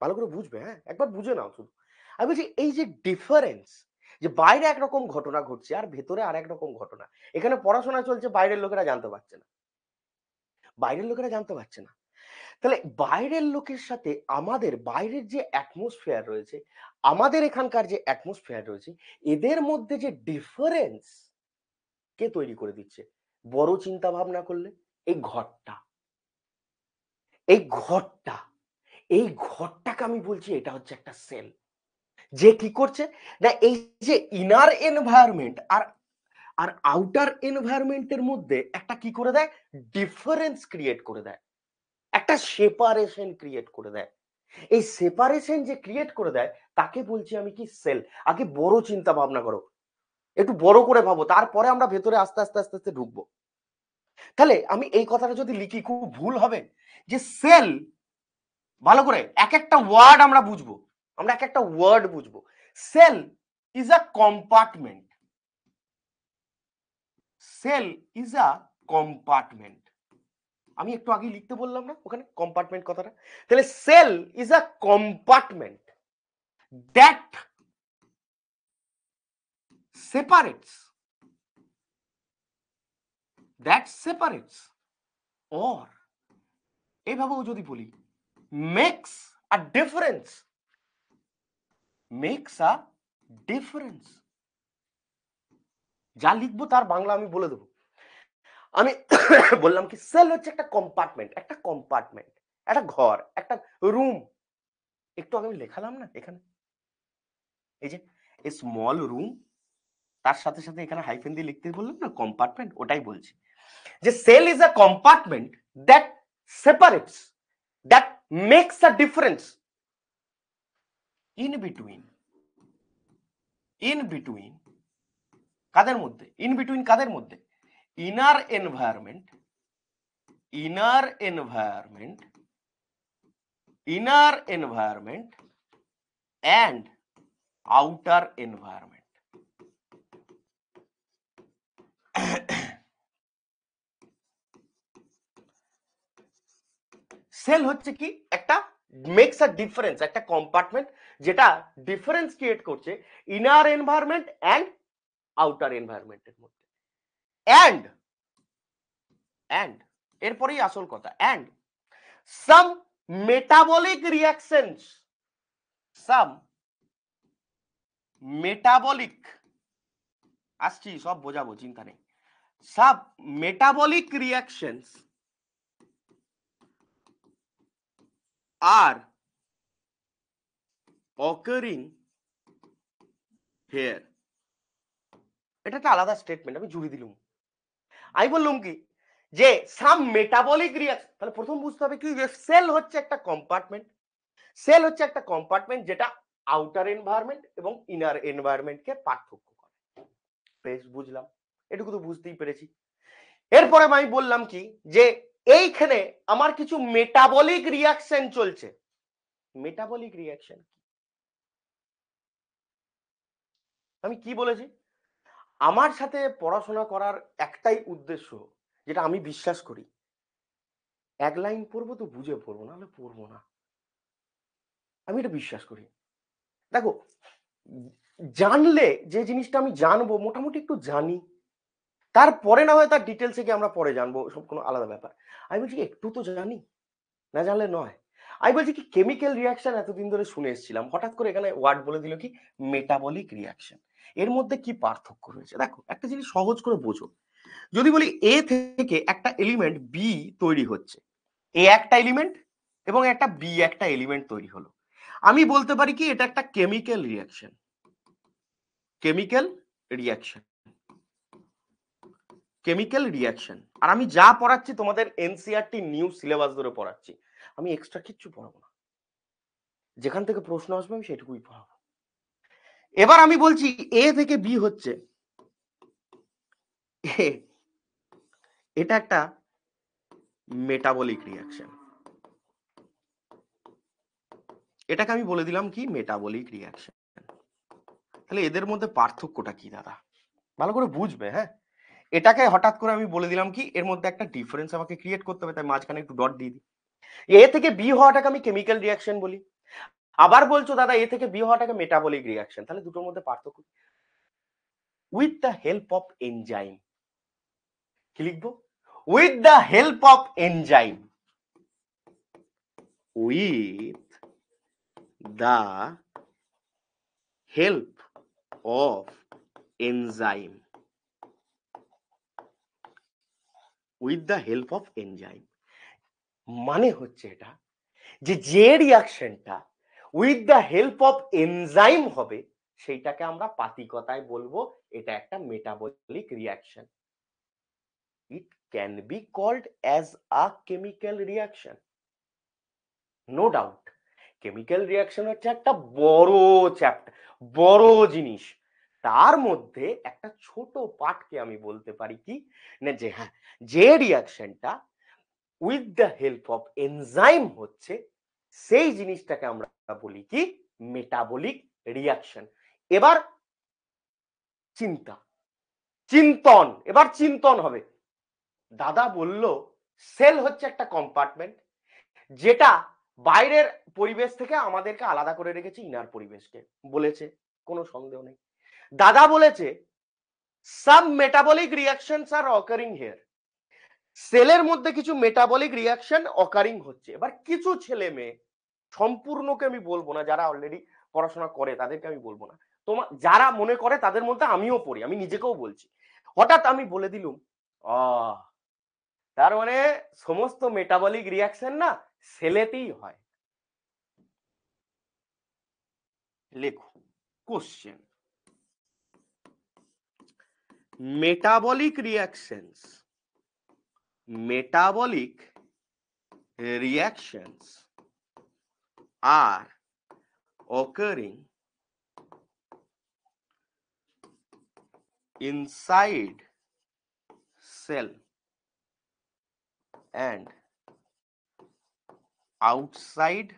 ভালো করে বুঝবে, হ্যাঁ, একবার বুঝে নাও শুধু। আমি বলছি এই যে ডিফারেন্স, যে বাইরে একরকম ঘটনা ঘটছে আর ভেতরে আর এক রকম ঘটনা। এখানে পড়াশোনা চলছে, বাইরের লোকেরা জানতে পারছে না, বাইরের লোকেরা জানতে পারছে না। তাহলে বাইরের লোকের সাথে আমাদের বাইরের যে অ্যাটমসফিয়ার রয়েছে, আমাদের এখানকার যে অ্যাটমসফিয়ার রয়েছে, এদের মধ্যে যে ডিফারেন্স কে তৈরি করে দিচ্ছে? বড় চিন্তা ভাবনা করলে এই ঘরটা, এই ঘরটা, এই ঘরটাকে আমি বলছি এটা হচ্ছে একটা সেল। যে কি করছে না, এই যে ইনার এনভায়রনমেন্ট আর আর আউটার এনভায়রনমেন্টের মধ্যে একটা কি করে দেয়, ডিফারেন্স ক্রিয়েট করে দেয়, একটা সেপারেশন ক্রিয়েট করে দেয়। এই সেপারেশন যে ক্রিয়েট করে দেয় তাকে বলছি আমি কি, সেল। আগে বড় চিন্তা ভাবনা করো, একটু বড় করে ভাবো, তারপরে আমরা ভেতরে আস্তে আস্তে আস্তে আস্তে ঢুকবো। তাহলে আমি এই কথাটা যদি লিখি খুব ভুল হবে, যে সেল, ভালো করে এক একটা ওয়ার্ড আমরা বুঝবো, আমরা এক একটা ওয়ার্ড বুঝবো। Cell is a compartment, cell is a compartment. আমি একটু আগে লিখতে বললাম না ওখানে কম্পার্টমেন্ট কথাটা, তাহলে cell is a compartment that separates or এইভাবেও যদি বলি makes a difference, যা লিখবো তার বাংলা আমি বলে দেবো। আমি বললাম কি, সেল হচ্ছে একটা কম্পার্টমেন্ট, একটা ঘর, একটা রুম। একটু আগে আমি লেখালাম না এখানে, এই যে স্মল রুম, তার সাথে সাথে এখানে হাইফেন দিয়ে লিখতে বললাম না কম্পার্টমেন্ট, ওটাই বলছি যে cell is a compartment that separates, that makes a difference in between কাদের মধ্যে, কাদের মধ্যে, inner environment and outer environment. Cell হচ্ছে কি, একটা মেক্স আ ডিফারেন্স, একটা কম্পার্টমেন্ট যেটা ডিফারেন্স ক্রিয়েট করছে ইনার এনভায়রনমেন্ট অ্যান্ড আউটার এনভায়রনমেন্টের মধ্যে। অ্যান্ড এরপরেই আসল কথা, অ্যান্ড সাম মেটাবলিক রিঅ্যাকশনস, আসছি সব বোঝাবো, চিন্তা নেই। Sub metabolic reactions are occurring here. এটা একটা আলাদা স্টেটমেন্ট, আমি জুড়ে দিলাম। আমি বললাম কি, যে সাম মেটাবলিক রিঅ্যাকশন, তাহলে প্রথম বুঝতে হবে কি, যে সেল হচ্ছে একটা কম্পার্টমেন্ট যেটা আউটার এনভায়রনমেন্ট এবং ইনার এনভায়রনমেন্টকে পার্থক্য করে। বেশ, বুঝলাম, এটুকু তো বুঝতেই পেরেছি। এরপরে আমি বললাম কি, যে এইখানে আমার কিছু মেটাবলিক রিঅ্যাকশন চলছে। মেটাবলিক রিঅ্যাকশন আমি কি বলেছি, আমার সাথে পড়াশোনা করার একটাই উদ্দেশ্য, যেটা আমি বিশ্বাস করি, এক লাইন পড়বো তো বুঝে পড়বো, নাহলে পড়বো না, আমি এটা বিশ্বাস করি। দেখো, জানলে যে জিনিসটা আমি জানবো, মোটামুটি একটু জানি, তারপরে না হয় তার ডিটেলসে গিয়ে আমরা পরে জানবো, সব কোনো আলাদা ব্যাপার। আমি বলছি একটু তো জানি, না জানলে নয়। আমি বলছি কি, কেমিক্যাল রিয়াকশন এতদিন ধরে শুনে এসেছিলাম, হঠাৎ করে এখানে ওয়ার্ড বলে দিল কি মেটাবলিক রিয়াকশন। এর মধ্যে কি পার্থক্য রয়েছে? দেখো, একটা জিনিস সহজ করে বোঝো। যদি বলি এ থেকে একটা এলিমেন্ট বি তৈরি হচ্ছে, এ একটা এলিমেন্ট এবং একটা বি একটা এলিমেন্ট তৈরি হলো, আমি বলতে পারি কি এটা একটা কেমিক্যাল রিয়াকশন। আর আমি যা পড়াচ্ছি তোমাদের এনসিইআরটি নিউ সিলেবাস ধরে পড়াচ্ছি, আমি এক্সট্রা কিচ্ছু পড়াবো না, যেখান থেকে প্রশ্ন আসবে আমি সেটুকুই পড়াবো। এবার আমি বলছি এ থেকে বি হচ্ছে, এটা একটা মেটাবলিক রিয়াকশন, এটাকে আমি বলে দিলাম কি মেটাবলিক রিয়াকশন। তাহলে এদের মধ্যে পার্থক্যটা কি দাদা, ভালো করে বুঝবে। হ্যাঁ, এটাকে হঠাৎ করে আমি বলে দিলাম কি এর মধ্যে একটা ডিফারেন্স আমাকে ক্রিয়েট করতে হবে, তাই মাঝখানে একটু ডট দিয়ে দিই। এ থেকে বি হওয়াটাকে আমি কেমিক্যাল রিয়াকশন বলি, আবার বলছো দাদা এ থেকে বি হওয়াটাকে মেটাবলিক রিয়াকশন, তাহলে দুটোর মধ্যে পার্থক্য with the help of enzyme. কি লিখবো? With the help of enzyme. with the help of enzyme, with the help of enzyme মানে হচ্ছে এটা যে রিয়াকশনটা with the help of enzyme হবে সেইটাকে আমরা পাতিকতায় বলবো এটা একটা মেটাবলিক রিয়াকশন। It can be called as a chemical reaction, no doubt. Chemical reaction হচ্ছে একটা বড় চ্যাপ্টার, বড় জিনিস। তার মধ্যে একটা ছোট পার্টকে আমি বলতে পারি কি না, যে হ্যাঁ, যে রিয়াকশনটা with the help of enzyme হচ্ছে সেই জিনিসটাকে আমরা বলি কি মেটাবলিক রিয়াকশন। এবার এবার চিন্তন হবে। দাদা বলল সেল হচ্ছে একটা কম্পার্টমেন্ট যেটা বাইরের পরিবেশ থেকে আমাদেরকে আলাদা করে রেখেছে ইনার পরিবেশকে, বলেছে, কোনো সন্দেহ নেই। দাদা বলেছে some metabolic reactions are occurring here, সেলের মধ্যে কিছু মেটাবলিক রিয়াকশন অকারিং হচ্ছে। এবার কিছু ছেলে মেয়ে, সম্পূর্ণকে আমি বলবো না, যারা অলরেডি পড়াশোনা করে তাদেরকে আমি বলবো না, তোমার যারা মনে করে তাদের মধ্যে আমিও পড়ি, আমি নিজেকেও বলছি, হঠাৎ আমি বলে দিলুম তার মানে সমস্ত মেটাবলিক রিয়াকশন না সেলেতেই হয়। লেখো question, metabolic reactions are occurring inside cell and outside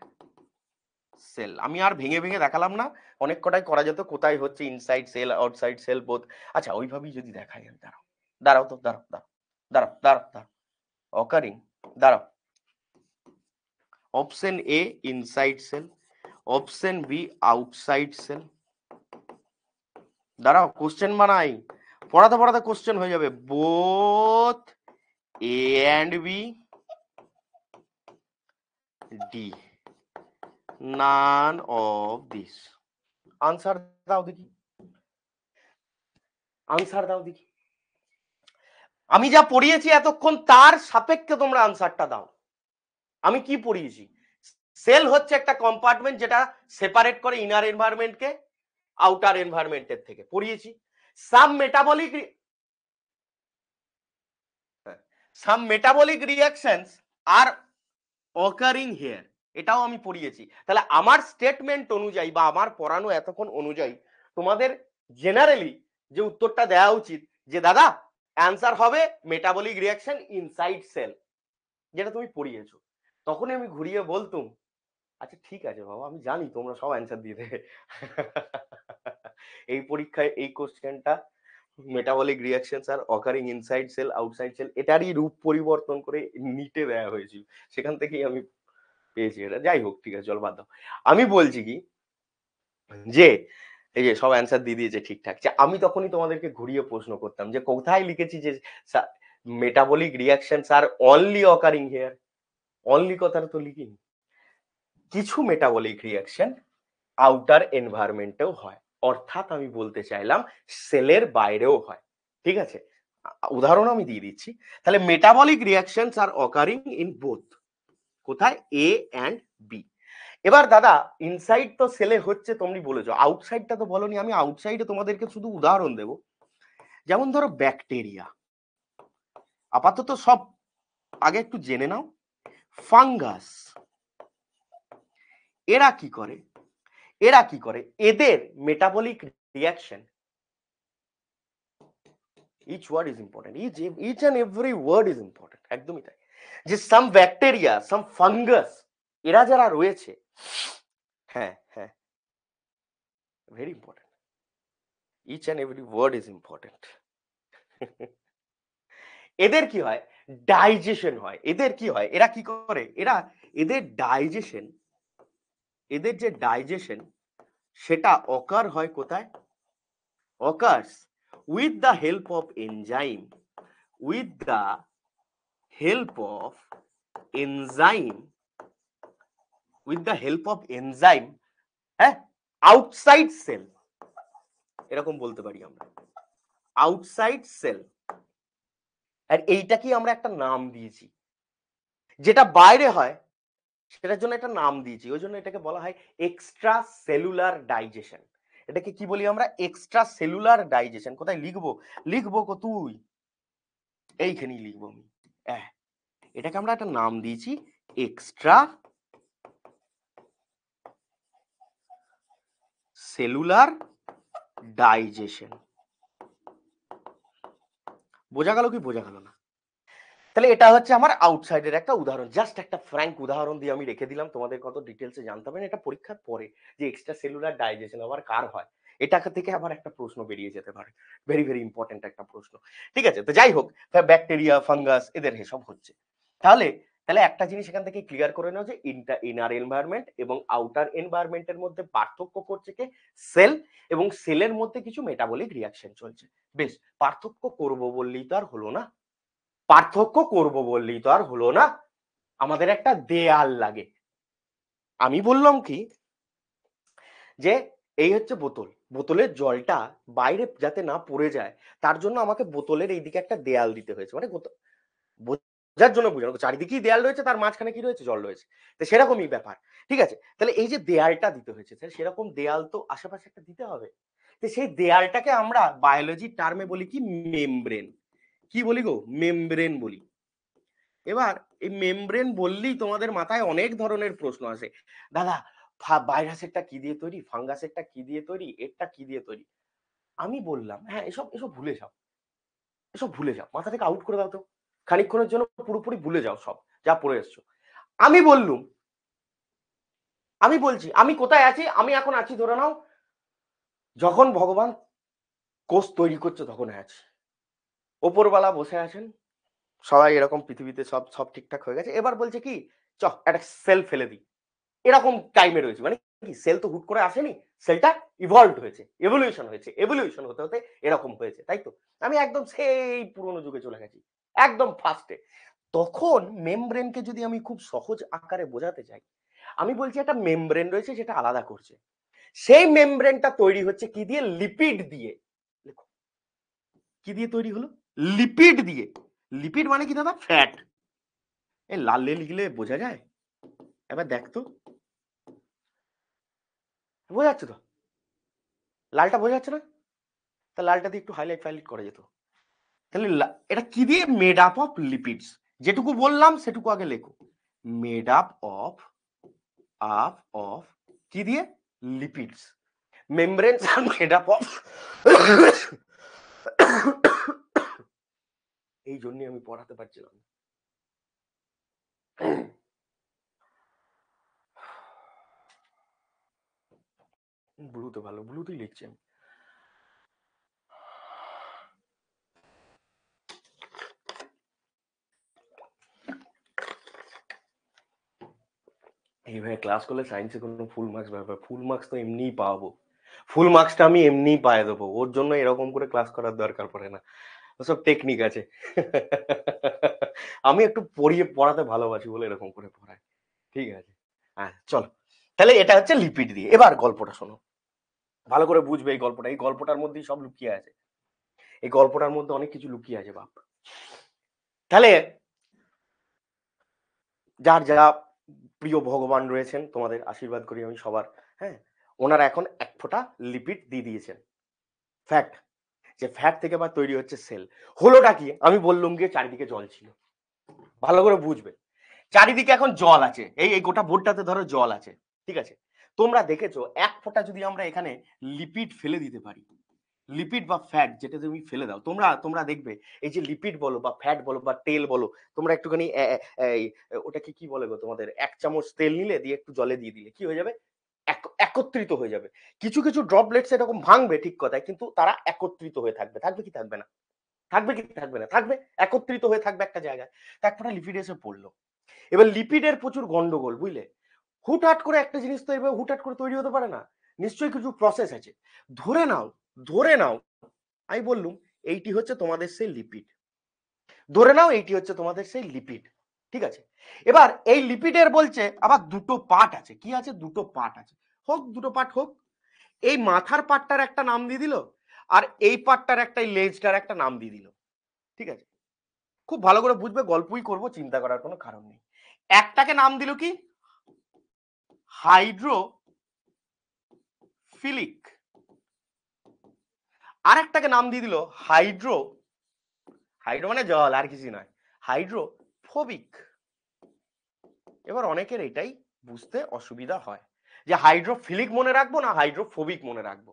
cell. আমি আর ভেঙে ভেঙে দেখালাম না, অনেক কটাই করা যেত, কোথায় হচ্ছে inside cell outside cell both. আচ্ছা ওইভাবেই যদি দেখাই, আমি দাঁড়াও দাঁড়াও তো দাঁড়াও দাঁড়াও দাঁড়াও দাঁড়াও দাঁড়াও অকারিং, দাঁড়াও। Option A inside cell, option B outside cell. দাঁড়াও কোশ্চেন বানাই, পড়াতে পড়াতে কোশ্চেন হয়ে যাবে। Both A and B, D none of this. Answer দাও দেখি, আনসার দাও দেখি। আমি যা পড়িয়েছি এতক্ষণ তার সাপেক্ষে তোমরা আনসারটা দাও। আমি কি পড়িয়েছি? সেল হচ্ছে একটা কম্পার্টমেন্ট যেটা সেপারেট করে ইনার এনভায়রনমেন্টকে আউটার এনভায়রনমেন্টের থেকে, পড়িয়েছি। Some metabolic reactions are occurring here, এটাও আমি পড়িয়েছি। তাহলে আমার স্টেটমেন্ট অনুযায়ী বা আমার পড়ানো এতক্ষণ অনুযায়ী তোমাদের জেনারেলি যে উত্তরটা দেওয়া উচিত যে দাদা অ্যান্সার হবে মেটাবলিক রিঅ্যাকশন ইনসাইড সেল, যেটা তুমি পড়িয়েছো। তখনই আমি ঘুরিয়ে বলতুম আচ্ছা ঠিক আছে বাবা, আমি জানি তোমরা সব অ্যান্সার দিয়ে দেবে। এই পরীক্ষায় এই কোশ্চেনটা metabolic reactions are occurring inside cell outside cell এটারই রূপ পরিবর্তন করে নিটে দেওয়া হয়েছিল, সেখান থেকেই আমি পেয়েছি এটা। যাই হোক ঠিক আছে, চল বাদ দাও। আমি বলছি কি যে এই যে সব অ্যান্সার দিয়ে দিয়েছে ঠিকঠাক, যে আমি তখনই তোমাদেরকে ঘুরিয়ে প্রশ্ন করতাম যে কোথায় লিখেছি যে metabolic reactions are only occurring here, only কথাটা তো লিখিনি। কিছু মেটাবলিক রিঅ্যাকশন আউটার এনভায়রনমেন্টেও হয়, অর্থাৎ আমি বলতে চাইলাম সেলের বাইরেও হয়। ঠিক আছে, উদাহরণ আমি দিয়ে দিচ্ছি। তাহলে metabolic reactions are occurring in both, কোথায়? A and B. এবার দাদা ইনসাইড তো সেলে হচ্ছে তুমি বলেছো, আউটসাইডটা তো বলনি। আমি আউটসাইডে তোমাদেরকে শুধু উদাহরণ দেব, যেমন ধরো ব্যাকটেরিয়া, আপাতত সব আগে একটু জেনে নাও। ফাঙ্গাস, এরা কি করে? এদের metabolic reaction, each word is important, each and every word is important, একদমই তাই। যে সাম ব্যাকটেরিয়া, সাম ফাঙ্গাস, এরা যারা রয়েছে, হ্যাঁ হ্যাঁ, very important, each and every word is important. এদের কি হয়? ডাইজেশন হয়। এদের কি হয়? এরা কি করে? এদের যে ডাইজেশন সেটা অকার হয় কোথায়? Occurs with the help of enzyme, with the help of enzyme with the help of enzyme, হ্যাঁ, আউটসাইড সেল, এরকম বলতে পারি আমরা, আউটসাইড সেল। আর এইটাকে আমরা একটা নাম দিয়েছি, যেটা বাইরে হয় সেটার জন্য একটা নাম দিয়েছি, ওই জন্য এটাকে বলা হয় এক্সট্রা সেলুলার ডাইজেশন। এটাকে কি বলি আমরা? Extra cellular digestion. কোথায় লিখবো? লিখবো তুই এইখানেই লিখবো আমি। এটাকে আমরা একটা নাম দিয়েছি এক্সট্রা সেলুলার ডাইজেশন। বোঝা গেল কি বোঝা গেল না? তাহলে এটা হচ্ছে আমার আউটসাইডের একটা উদাহরণ, জাস্ট একটা ফ্র্যাঙ্ক উদাহরণ দিয়ে আমি রেখে দিলাম, তোমাদের কত ডিটেলসে জানতে হবে না, এটা পরীক্ষার পরে যে এক্সট্রা সেলুলার ডাইজেশন আবার কার হয়, এটা থেকে আবার একটা প্রশ্ন বেরিয়ে যেতে পারে, ভেরি ভেরি ইম্পর্টেন্ট একটা প্রশ্ন। ঠিক আছে, তো যাই হোক, ব্যাকটেরিয়া ফাঙ্গাস এদের এসব হচ্ছে। তাহলে তাহলে একটা জিনিস এখান থেকে ক্লিয়ার করে নাও যে ইনার এনভায়রনমেন্ট এবং আউটার এনভায়রনমেন্টের মধ্যে পার্থক্য করছে কে? সেল, এবং সেলের মধ্যে কিছু মেটাবলিক রিয়াকশন চলছে। বেশ, পার্থক্য করব বললেই তো আর হলো না, পার্থক্য করব বললেই তো আর হলো না, আমাদের একটা দেয়াল লাগে। আমি বললাম কি যে এই হচ্ছে বোতল, বোতলের জলটা বাইরে যাতে না পড়ে যায় তার জন্য আমাকে বোতলের এইদিকে একটা দেয়াল দিতে হয়েছে, মানে বোঝার জন্য বুঝানো, চারিদিকেই দেয়াল রয়েছে, তার মাঝখানে কি রয়েছে? জল রয়েছে। তো সেরকমই ব্যাপার, ঠিক আছে? তাহলে এই যে দেয়ালটা দিতে হয়েছে, সেরকম দেয়াল তো আশেপাশে একটা দিতে হবে। তো সেই দেয়ালটাকে আমরা বায়োলজির টার্মে বলি কি? মেমব্রেন। কি বলি গো? মেমব্রেন বলি। এবার এই মেমব্রেন বললেই তোমাদের মাথায় অনেক ধরনের প্রশ্ন আসে, দাদা ভাইরাসেরটা কি দিয়ে তৈরি, ফাঙ্গাসেরটা কি দিয়ে তৈরি, এরটা কি দিয়ে তৈরি। আমি বললাম হ্যাঁ, এসব এসব ভুলে যাও, এসব ভুলে যাও, মাথা থেকে আউট করে দাও তো, খানিকক্ষণের জন্য পুরোপুরি ভুলে যাও সব যা পড়ে এসছো। আমি বললুম, আমি বলছি আমি কোথায় আছি, আমি এখন আছি ধরে নাও যখন ভগবান কোষ তৈরি করছে তখন আছি, ওপরওয়ালা বসে আছেন, সবাই এরকম পৃথিবীতে সব সব ঠিকঠাক হয়ে গেছে, এবার বলছে কি চ একটা সেল ফেলে দিই, এরকম টাইমে রয়েছে। মানে কি, সেল তো হুট করে আসেনি, সেলটা ইভলভ হয়েছে, এভলিউশন হয়েছে, এভলিউশন হতে হতে এরকম হয়েছে, তাই তো? আমি একদম সেই পুরোনো যুগে চলে গেছি, একদম ফার্স্টে। তখন মেমব্রেনকে যদি আমি খুব সহজ আকারে বোঝাতে চাই, আমি বলছি একটা মেমব্রেন রয়েছে যেটা আলাদা করছে, সেই মেমব্রেনটা তৈরি হচ্ছে কি দিয়ে? লিপিড দিয়ে। দেখো কি দিয়ে তৈরি হলো? লিপিড দিয়ে। লিপিড মানে কি দাদা? ফ্যাট। এই লাল লিখলে বোঝা যায়? এবার দেখ তো, বোঝা যাচ্ছে তো? লালটা বোঝা যাচ্ছে না? তা লালটা দিয়ে একটু হাইলাইট ফাইলাইট করা যেত। তাহলে এটা কি দিয়ে? Made up of lipids. যেটুকু বললাম সেটুকু আগে লেখো, মেড আপ অফ কি দিয়ে? Lipids. Membranes are made up of, এই জন্যই আমি পড়াতে পারছিলাম। ব্লুতে ভালো, ব্লুতেই লিখছেন। এইভাবে ক্লাস করলে সায়েন্সে কোনো ফুল মার্কস ব্যাপার, ফুল মার্কস তো এমনিই পাবো, ফুল মার্কসটা আমি এমনিই পাই দেবো, ওর জন্য এরকম করে ক্লাস করার দরকার পড়ে না, ওসব টেকনিক আছে। আমি একটু পড়াতে ভালোবাসি বলে এরকম করে পড়াই, ঠিক আছে? হ্যাঁ চলো, তাহলে এটা হচ্ছে লিপিড দিয়ে। এবার গল্পটা শোনো, ভালো করে বুঝবে এই গল্পটা, এই গল্পটার মধ্যেই সব লুকিয়ে আছে, এই গল্পটার মধ্যে অনেক কিছু লুকিয়ে আছে বাপ। তাহলে যার যারা প্রিয় ভগবান রয়েছেন, তোমাদের আশীর্বাদ করি আমি সবার, হ্যাঁ, ওনারা এখন এক ফোঁটা লিপিড দিয়ে দিয়েছেন, ফ্যাট, যে ফ্যাট থেকে আবার তৈরি হচ্ছে সেল। হলোটা কি? আমি বললাম গিয়ে চারিদিকে জল ছিল, ভালো করে বুঝবে, চারিদিকে এখন জল আছে, এই এই গোটা বোর্ডটাতে ধরো জল আছে, ঠিক আছে? তোমরা দেখেছো এক ফোঁটা যদি আমরা এখানে লিপিড ফেলে দিতে পারি, লিপিড বা ফ্যাট যেটা তুমি ফেলে দাও, তোমরা তোমরা দেখবে এই যে লিপিড বলো বা ফ্যাট বলো বা তেল বলো, তোমরা একটুখানি ওটাকে কি বলে গো, তোমাদের 1 চামচ তেল নিলে দিয়ে একটু জলে দিয়ে দিলে কি হয়ে যাবে? একত্রিত হয়ে যাবে। কিছু কিছু ড্রপলেটস এরকম ভাঙবে ঠিক কথায়, কিন্তু তারা একত্রিত হয়ে থাকবে, থাকবে কি থাকবে না? থাকবে কি থাকবে না? থাকবে, একত্রিত হয়ে থাকবে একটা জায়গায়। এক ফোঁটা লিপিড এসে পড়লো, এবার লিপিডের প্রচুর গন্ডগোল, বুঝলে? হুটহাট করে একটা জিনিস তো এভাবে হুটহাট করে তৈরি হতে পারে না, নিশ্চয়ই কিছু প্রসেস আছে। ধরে নাও, ধরে নাও আমি বললুম এইটি হচ্ছে তোমাদের সেই লিপিড, ধরে নাও এইটি হচ্ছে তোমাদের সেই লিপিড, ঠিক আছে, এবার এই লিপিডের বলছে আবার দুটো পার্ট আছে, কি আছে, দুটো পার্ট আছে, হোক দুটো পার্ট হোক, এই মাথার পার্টটার একটা নাম দিয়ে দিল, আর এই পার্টটার একটা লেজটার একটা নাম দিয়ে দিল। ঠিক আছে, খুব ভালো করে বুঝবে, গল্পই করব, চিন্তা করার কোনো কারণ নেই। একটাকে নাম দিল কি হাইড্রোফিলিক, আর একটাকে নাম দিয়ে দিল হাইড্রো মানে জল, আর কিছু নয়, হাইড্রোফোবিক। এবার অনেকের এটাই বুঝতে অসুবিধা হয় যে হাইড্রোফিলিক মনে রাখবো না হাইড্রোফোবিক মনে রাখবো।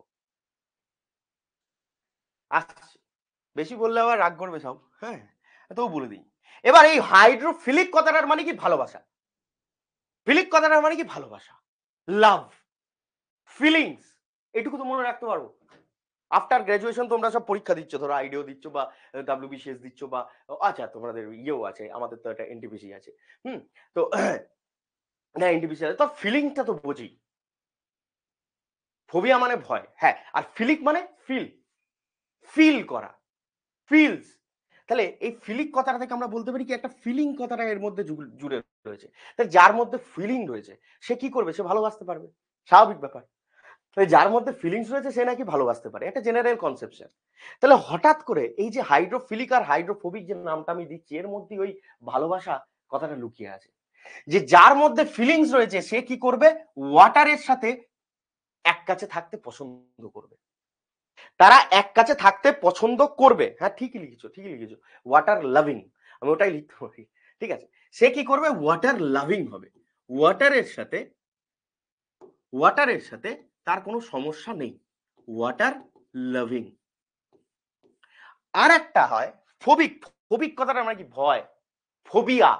আচ্ছা, বেশি বললে আবার রাগ করবে সব, হ্যাঁ, তবু বলে দিই। এবার এই হাইড্রোফিলিক কথাটার মানে কি ভালোবাসা, ফিলিক কথাটার মানে কি ভালোবাসা, লাভ, ফিলিংস, এটুকু তো মনে রাখতে পারবো। আফটার গ্রাজুয়েশন তোমরা সব পরীক্ষা দিচ্ছ, ধরো আইডিও দিচ্ছ বা WBCS দিচ্ছ, বা আচ্ছা তোমাদের ইয়েও আছে, আমাদের তো একটা NTPC আছে, তো না NTPC আছে, তো ফিলিংটা তো বুঝি, ফোবিয়া মানে ভয়, হ্যাঁ, আর ফিলিক মানে ফিল করা, ফিলস। তাহলে এই ফিলিক কথাটা থেকে আমরা বলতে পারি কি একটা ফিলিং কথাটা এর মধ্যে জুড়ে রয়েছে। তাই যার মধ্যে ফিলিং রয়েছে সে কি করবে, সে ভালোবাসতে পারবে, স্বাভাবিক ব্যাপার। তাই যার মধ্যে ফিলিংস রয়েছে সে নাকি ভালোবাসতে পারে, একটা জেনারেল কনসেপশন। তাহলে হঠাৎ করে এই যে হাইড্রোফিলিক আর হাইড্রোফোবিক যে নামটা আমি দিচ্ছি, এর মধ্যে ওই ভালোবাসা কথাটা লুকিয়ে আছে, যে যার মধ্যে ফিলিংস রয়েছে সে কি করবে, ওয়াটারের সাথে এক কাছে থাকতে পছন্দ করবে, তারা এক কাছে থাকতে পছন্দ করবে। হ্যাঁ, ঠিকই লিখেছো, ঠিকই লিখেছো, ওয়াটার লাভিং, আমি ওটাই লিখতে পারি। ঠিক আছে, সে কি করবে, ওয়াটার লাভিং হবে, ওয়াটারের সাথে তার কোনো সমস্যা নেই, ওয়াটার লাভিং। আর একটা হয় ফোবিক, ফোবিক কথাটা মানে কি, ভয়, ফোবিয়া।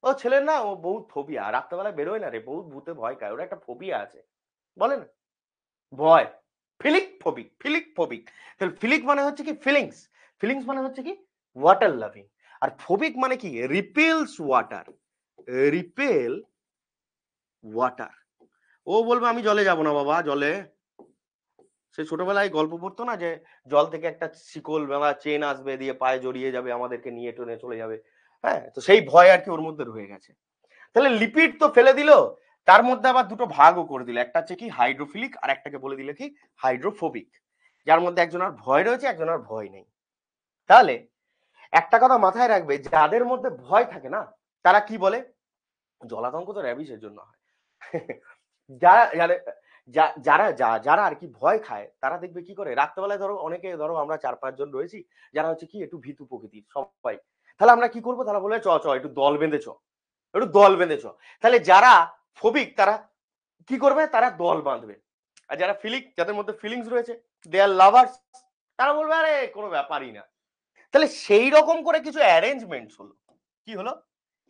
ও ছেলের না, ও বহুত ফোবিয়া, রাত্রেবেলা বেরোয় না রে, বহুত ভূতে ভয় খায়, ওর একটা ফোবিয়া আছে, বলে না, ভয়, ফিলিক ফোবিক। তাহলে ফিলিক মানে হচ্ছে কি ফিলিংস, ফিলিংস মানে হচ্ছে কি ওয়াটার লাভিং, আর ফোবিক মানে কি রিপেলস ওয়াটার, রিপেল ওয়াটার। ও বলবে আমি জলে যাব না বাবা, জলে, সে ছোটবেলায় গল্প পড়তো না যে জল থেকে একটা শিকল বা চেন আসবে, দিয়ে পায়ে জড়িয়ে যাবে, আমাদেরকে নিয়ে টেনে চলে যাবে, হ্যাঁ, তো সেই ভয় আর কি ওর মধ্যে রয়ে গেছে। তাহলে লিপিড তো ফেলে দিল, তার মধ্যে আবার দুটো ভাগও করে দিল, একটা হচ্ছে কি হাইড্রোফিলিক, আর একটাকে বলে দিল কি হাইড্রোফোবিক, যার মধ্যে একজনের ভয় রয়েছে একজনের ভয় নেই। তাহলে একটা কথা মাথায় রাখবে, যাদের মধ্যে ভয় থাকে না তারা কি বলে, জলাতঙ্ক তো র্যাবিসের জন্য হয়, যারা যারা যারা আর কি ভয় খায় তারা দেখবে কি করে, রাত্রেবেলায় ধরো অনেকে, ধরো আমরা 4-5 জন রয়েছি যারা হচ্ছে কি একটু ভীতু প্রকৃতির সবাই, তাহলে আমরা কি করবো, তারা বলে চ চ একটু দল বেঁধে চ, একটু দল বেঁধে চ। তাহলে যারা ফোবিক তারা কি করবে, তারা দল বাঁধবে, আর যারা ফিলিক, যাদের মধ্যে ফিলিংস রয়েছে, দে আর লাভার্স, তারা বলবে আরে কোনো ব্যাপারই না। তাহলে সেই রকম করে কিছু অ্যারেঞ্জমেন্টস হলো, কি হলো,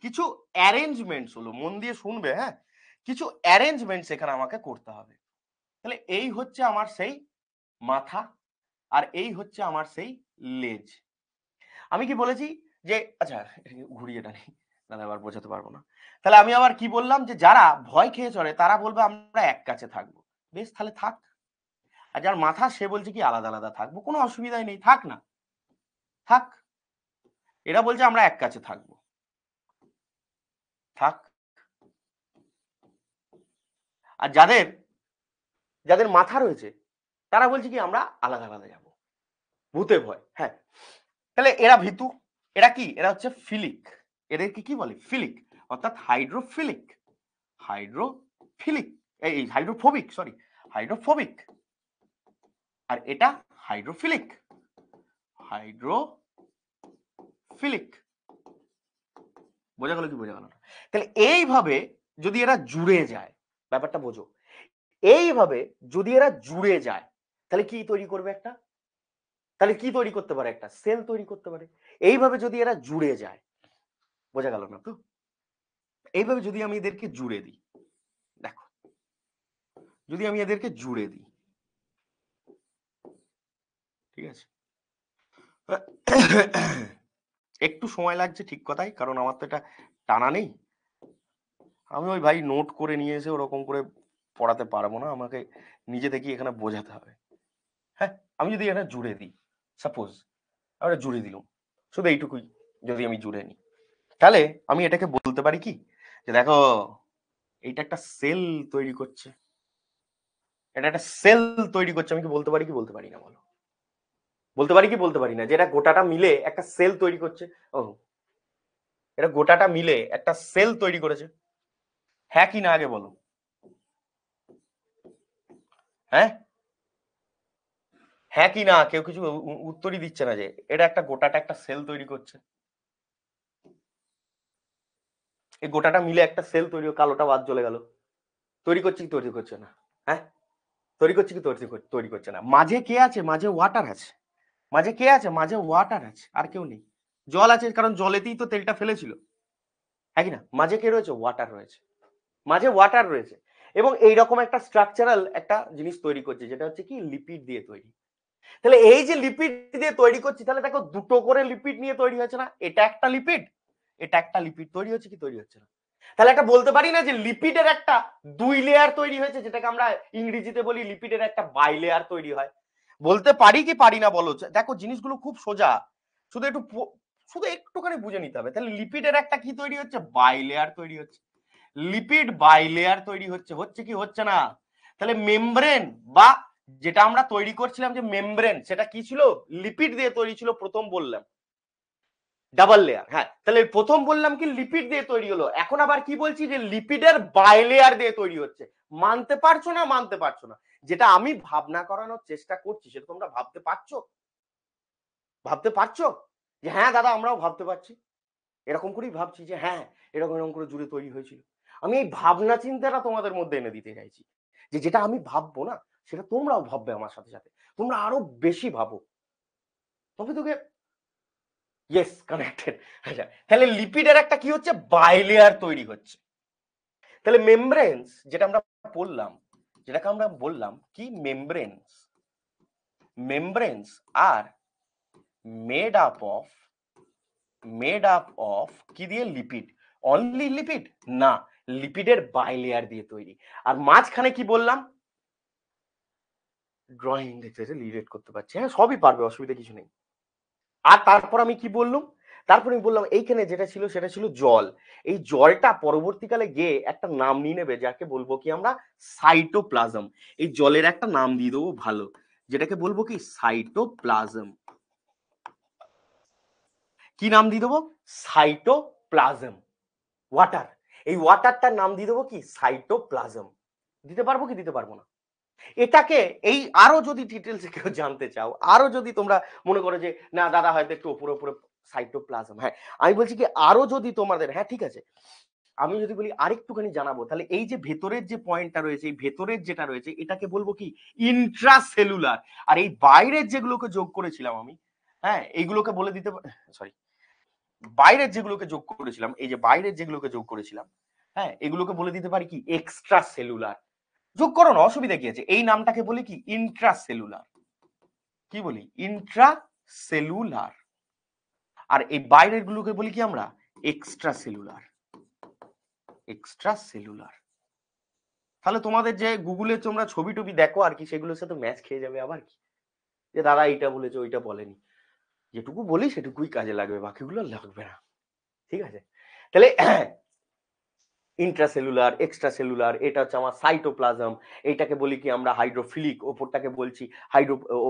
কিছু অ্যারেঞ্জমেন্টস হলো, মন দিয়ে শুনবে, হ্যাঁ, কিছু অ্যারেঞ্জমেন্টস এখানে আমাকে করতে হবে। তাহলে এই হচ্ছে আমার সেই মাথা, আর এই হচ্ছে আমার সেই লেজ। আমি কি বলেছি যে, আচ্ছা ঘুরিয়ে টানি, তাহলে আবার বোঝাতে পারবো না। তাহলে আমি আবার কি বললাম, যে যারা ভয় খেয়ে চড়ে তারা বলবে আমরা এক কাছে থাকবো, বেশ তাহলে থাক। আর যার মাথা সে বলছে কি আলাদা আলাদা থাকবো, কোনো অসুবিধাই নেই, থাক না, থাক। এরা বলছে আমরা এক কাছে থাকবো, থাক। আর যাদের যাদের মাথা রয়েছে তারা বলছে কি আমরা আলাদা আলাদা যাবো, ভূতে ভয়, হ্যাঁ। তাহলে এরা ভীতু, এরা কি, এরা হচ্ছে ফিলিক, এদেরকে কি বলে, ফিলিক, অর্থাৎ হাইড্রোফিলিক, হাইড্রোফিলিক, এই হাইড্রোফোবিক, সরি, হাইড্রোফোবিক। আর এটা হাইড্রোফিলিক, হাইড্রোফিলিক। বোঝা গেল কি বোঝা গেল না? তাহলে এইভাবে যদি এরা জুড়ে যায়, ব্যাপারটা বোঝো, এইভাবে যদি এরা জুড়ে যায় তাহলে কি তৈরি করবে একটা, তাহলে কি তৈরি করতে পারে, একটা সেল তৈরি করতে পারে। এইভাবে যদি এরা জুড়ে যায়, বোঝা গেল না তো? এইভাবে যদি আমি এদেরকে জুড়ে দিই, দেখো, যদি আমি এদেরকে জুড়ে দিই, ঠিক আছে, একটু সময় লাগছে ঠিক কথাই, কারণ আমার তো এটা টানা নেই, আমি ওই ভাই নোট করে নিয়ে এসে ওরকম করে পড়াতে পারবো না, আমাকে নিজে থেকে এখানে বোঝাতে হবে। হ্যাঁ, আমি যদি এখানে জুড়ে দিই, সাপোজ আমরা জুড়ে দিলাম, শুধু এইটুকুই যদি আমি জুড়ে নিই, তাহলে আমি এটাকে বলতে পারি কি, যে দেখো এইটা একটা সেল তৈরি করছে, এটা একটা সেল তৈরি করছে, আমি কি বলতে পারি কি বলতে পারি না বলো? বলতে পারি কি বলতে পারি না যে এটা গোটাটা মিলে একটা সেল তৈরি করছে? ও, এটা গোটাটা মিলে একটা সেল তৈরি করেছে, হ্যাঁ কি না আগে বলো? হ্যাঁ, হ্যাঁ কি না? কেউ কিছু উত্তরই দিচ্ছে না যে এটা একটা গোটাটা একটা সেল তৈরি করছে। এই গোটাটা মিলে একটা সেল তৈরি, কালোটা বাদ চলে গেল। তৈরি করছে কি তৈরি করছে না? হ্যাঁ, তৈরি করছে কি তৈরি করছে না? মাঝে কে আছে? মাঝে ওয়াটার আছে। মাঝে কে আছে? মাঝে ওয়াটার আছে, আর কেউ নেই। জল আছে, কারণ জলেতেই তো তেলটা ফেলেছিল, হ্যাঁ কি না? মাঝে কে রয়েছে? ওয়াটার রয়েছে, মাঝে ওয়াটার রয়েছে। এবং এইরকম একটা স্ট্রাকচারাল একটা জিনিস তৈরি করছে, যেটা হচ্ছে কি লিপিড দিয়ে তৈরি। তাহলে এই যে লিপিড দিয়ে তৈরি করছি, তাহলে দেখো দুটো করে লিপিড নিয়ে তৈরি হয়েছে না? এটা একটা লিপিড, এটা একটা লিপিড, তৈরি হচ্ছে কি তৈরি হচ্ছে না? তাহলে একটা বলতে পারি না যে লিপিডের একটা দুই লেয়ার তৈরি হয়েছে, যেটাকে আমরা ইংরেজিতে বলি লিপিডের একটা বাই লেয়ার তৈরি হয়? বলতে পারি কি পারি না বলো? দেখো জিনিসগুলো খুব সোজা, শুধু একটু শুধু একটুখানি বুঝে নিতে হবে। তাহলে লিপিডের একটা কি তৈরি হচ্ছে? বাই লেয়ার তৈরি হচ্ছে। লিপিড বাই লেয়ার তৈরি হচ্ছে, হচ্ছে কি হচ্ছে না? তাহলে মেমব্রেন বা যেটা আমরা তৈরি করছিলাম যে মেমব্রেন, সেটা কি ছিল? লিপিড দিয়ে তৈরি ছিল, প্রথম বললাম ডাবল লেয়ার। হ্যাঁ, তাহলে প্রথম বললাম কি লিপিড দিয়ে তৈরি হলো, এখন আবার কি বলছি যে লিপিডের বাই লেয়ার দিয়ে তৈরি হচ্ছে। মানতে পারছো না? মানতে পারছো না? যেটা আমি ভাবনা করানোর চেষ্টা করছি সেটা তোমরা ভাবতে পারছো? ভাবতে পারছো যে হ্যাঁ দাদা আমরাও ভাবতে পারছি, এরকম করেই ভাবছি যে হ্যাঁ এরকম এরকম করে জুড়ে তৈরি হয়েছিল। আমি এই ভাবনা চিন্তাটা তোমাদের মধ্যে এনে দিতে চাইছি, যে যেটা আমি ভাববো না সেটা তোমরাও ভাববে আমার সাথে সাথে, তোমরা আরো বেশি ভাবো, তবে তোকে ইয়েস কানেক্টেড। আচ্ছা, তাহলে লিপিডের একটা কি হচ্ছে? বাইলেয়ার তৈরি হচ্ছে। তাহলে মেমব্রেনস যেটা আমরা বললাম, যেটাকে আমরা বললাম কি membranes, membranes are made up of, made up of কি দিয়ে? লিপিড। অনলি লিপিড না, লিপিডের বাইলেয়ার দিয়ে তৈরি। আর মাঝখানে কি বললাম? ড্রয়িং দেখতে রিলেট করতে পারছি, হ্যাঁ সবই পারবে, অসুবিধা কিছু নেই। আর তারপর আমি কি বললাম? তারপর আমি বললাম এইখানে যেটা ছিল সেটা ছিল জল। এই জলটা পরবর্তীকালে গিয়ে একটা নাম নিয়ে নেবে, যাকে বলবো কি আমরা? সাইটোপ্লাজম। এই জলের একটা নাম দিয়ে দেবো ভালো, যেটাকে বলবো কি? সাইটোপ্লাজম। কি নাম দিয়ে দেবো? সাইটোপ্লাজম। ওয়াটার, এই ওয়াটারটার নাম দিয়ে দেবো কি? সাইটোপ্লাজম। দিতে পারবো কি দিতে পারবো না? এটাকে এই আরো যদি ডিটেলস কেউ জানতে চাও, আরো যদি তোমরা মনে করো যে না দাদা হয়তো একটু উপরে উপরে সাইটোপ্লাজম, হ্যাঁ আমি বলছি কি আরো যদি তোমাদের, হ্যাঁ ঠিক আছে, আমি যদি বলি আরেকটুখানি জানাবো, তাহলে এই যে ভেতরের যে পয়েন্টটা রয়েছে, এই ভেতরের যেটা রয়েছে এটাকে বলবো কি? ইন্ট্রাসেলুলার। আর এই বাইরের যেগুলোকে যোগ করেছিলাম আমি, হ্যাঁ এইগুলোকে বলে দিতে, সরি, বাইরের যেগুলোকে যোগ করেছিলাম, এই যে বাইরের যেগুলোকে যোগ করেছিলাম, হ্যাঁ এগুলোকে বলে দিতে পারি কি? Extra cellular. যোগ করো না, অসুবিধা কি আছে? এই নামটাকে বলি কি? ইন্ট্রাসেলুলার। কি বলি? ইন্ট্রাসেলুলার। আর এই বাইরের গুলোকে বলি কি আমরা? Extra cellular. Extra cellular. তাহলে তোমাদের যে গুগলে তোমরা ছবি টবি দেখো আর কি, সেগুলোর সাথে ম্যাচ খেয়ে যাবে আবার কি, যে দাদা এইটা বলেছে ওইটা বলেনি। যেটুকু বলি সেটুকুই কাজে লাগবে, বাকিগুলো লাগবে না। ঠিক আছে, তাহলে ইন্ট্রাসেলুলার, এক্সট্রা সেলুলার, এটা হচ্ছে আমার সাইটোপ্লাজম। এইটাকে বলি কি আমরা? হাইড্রোফিলিক। ওপরটাকে বলছি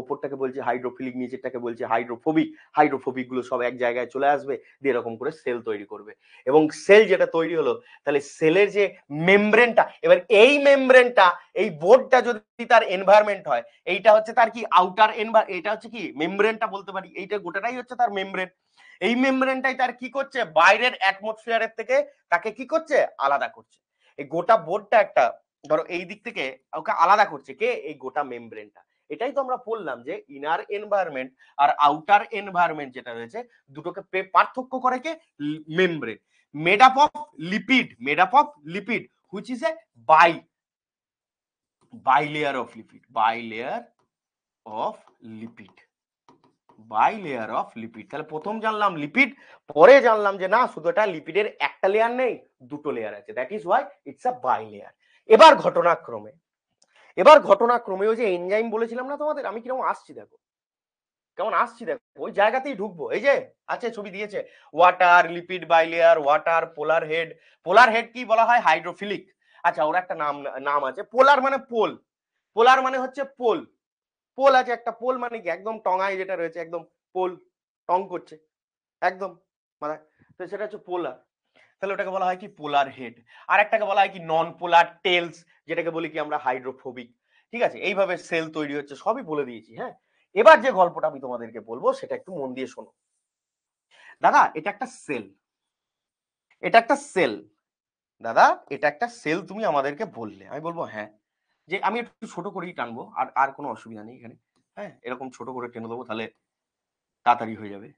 ওপরটাকে বলছি হাইড্রোফিলিক, নিচেরটাকে বলছি হাইড্রোফোবিক। হাইড্রোফোবিক গুলো সব এক জায়গায় চলে আসবে, দিয়ে এরকম করে সেল তৈরি করবে। এবং সেল যেটা তৈরি হলো, তাহলে সেলের যে মেমব্রেনটা, এবার এই মেমব্রেনটা, এই বোর্ডটা যদি তার এনভায়রনমেন্ট হয়, এইটা হচ্ছে তার কি? আউটার এটা হচ্ছে কি? মেমব্রেনটা বলতে পারি, এইটা গোটাটাই হচ্ছে তার মেমব্রেন। এই মেমব্রেনটাই তার কি করছে? বাইরের অ্যাটমসফিয়ারের থেকে তাকে কি করছে? আলাদা করছে। এই গোটা বোর্ডটা একটা, ধরো এই দিক থেকে ওকে আলাদা করছে কে? এই গোটা মেমব্রেনটা। এটাই তো আমরা বললাম যে ইনার এনভায়রনমেন্ট আর আউটার এনভায়রনমেন্ট যেটা রয়েছে, দুটোকে পার্থক্য করে কে? Membrane. Made up of lipid, made up of lipid which is a bilayer of lipid, bilayer of lipid, bilayer of lipid. তাহলে প্রথম জানলাম লিপিড, পরে জানলাম যে না শুধু এটা লিপিডের একটা লেয়ার নেই, দুটো লেয়ার আছে, that is why it's a bilayer. এবার ঘটনাক্রমে, এবার ঘটনাক্রমে ওই যে এনজাইম বলেছিলাম না তোমাদের, আমি কিরকম আসছি দেখো। কেমন আসছি দেখো, ওই জায়গাতেই ঢুকবো। এই যে আছে, ছবি দিয়েছে, ওয়াটার, লিপিড বাইলেয়ার, ওয়াটার, পোলার হেড। পোলার হেড কি বলা হয়? হাইড্রোফিলিক। আচ্ছা, ওর একটা নাম নাম আছে। পোলার মানে পোল, পোলার মানে হচ্ছে পোল। পোল আছে একটা, পোল মানে কি একদম টঙায় যেটা রয়েছে, একদম পোল টং করছে একদম মাথায়, তো সেটা হচ্ছে পোলার। তাহলে ওটাকে বলা হয় কি? পোলার হেড। আর একটাকে বলা হয় কি? নন পোলার টেলস, যেটাকে বলি কি আমরা হাইড্রোফোবিক। ঠিক আছে, এইভাবে সেল তৈরি হচ্ছে, সবই বলে দিয়েছি। হ্যাঁ, এবার যে গল্পটা আমি তোমাদেরকে বলবো সেটা একটু মন দিয়ে শোনো। দাদা এটা একটা সেল, এটা একটা সেল, দাদা এটা একটা সেল, তুমি আমাদেরকে বললে, আমি বলবো হ্যাঁ। যে আমি একটু ছোট করেই টানবো, আর আর কোনো অসুবিধা নেই এখানে। হ্যাঁ, এরকম ছোট করে টেনে দেবো, তাহলে তাড়াতাড়ি হয়ে যাবে।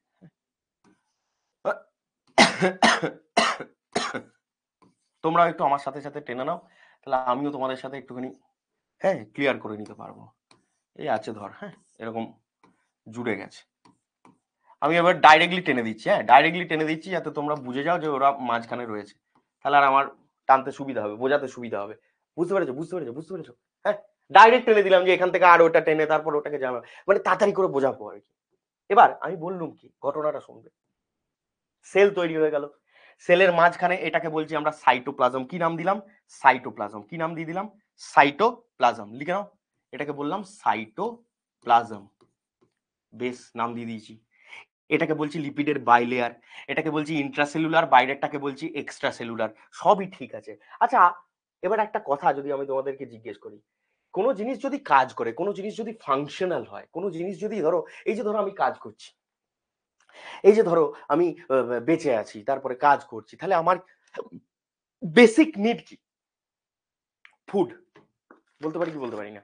তোমরা একটু আমার সাথে সাথে টেনে নাও, তাহলে আমিও তোমাদের সাথে একটুখানি হ্যাঁ ক্লিয়ার করে নিতে পারবো। এই আছে ধর, হ্যাঁ এরকম জুড়ে গেছে। আমি এবার ডাইরেক্টলি টেনে দিচ্ছি, হ্যাঁ ডাইরেক্টলি টেনে দিচ্ছি, যাতে তোমরা বুঝে যাও যে ওরা মাঝখানে রয়েছে, তাহলে আর আমার টানতে সুবিধা হবে, বোঝাতে সুবিধা হবে। বুঝতে পেরেছো? বুঝতে পেরেছো? বুঝতে পেরেছো? হ্যাঁ, ডাইরেক্ট টেনে দিলাম, যে এখান থেকে আর ওটা টেনে তারপর ওটাকে যাবে, মানে তাড়াতাড়ি করে বোঝাবো আর কি। এবার আমি বললুম কি, ঘটনাটা শুনবে। সেল তৈরি হয়ে গেল, সেলের মাঝখানে এটাকে বলছি আমরা সাইটোপ্লাজম। কি নাম দিলাম? সাইটোপ্লাজম। কি নাম দিয়ে দিলাম? সাইটোপ্লাজম। লিখে নাও, এটাকে বললাম সাইটোপ্লাজম। বেশ, নাম দিয়ে দিয়েছি। এটাকে বলছি লিপিডের বাইলেয়ার, এটাকে বলছি ইন্ট্রাসেলুলার, বাইরেরটাকে বলছি এক্সট্রা সেলুলার। সবই ঠিক আছে। আচ্ছা, এবার একটা কথা যদি আমি তোমাদেরকে জিজ্ঞেস করি, কোনো জিনিস যদি কাজ করে, কোনো জিনিস যদি ফাংশনাল হয়, কোনো জিনিস যদি ধরো, এই যে ধরো আমি কাজ করছি, এই যে ধরো আমি বেঁচে আছি, তারপরে কাজ করছি, তাহলে আমার বেসিক নিড কি? ফুড। বলতে পারি কি বলতে পারি না?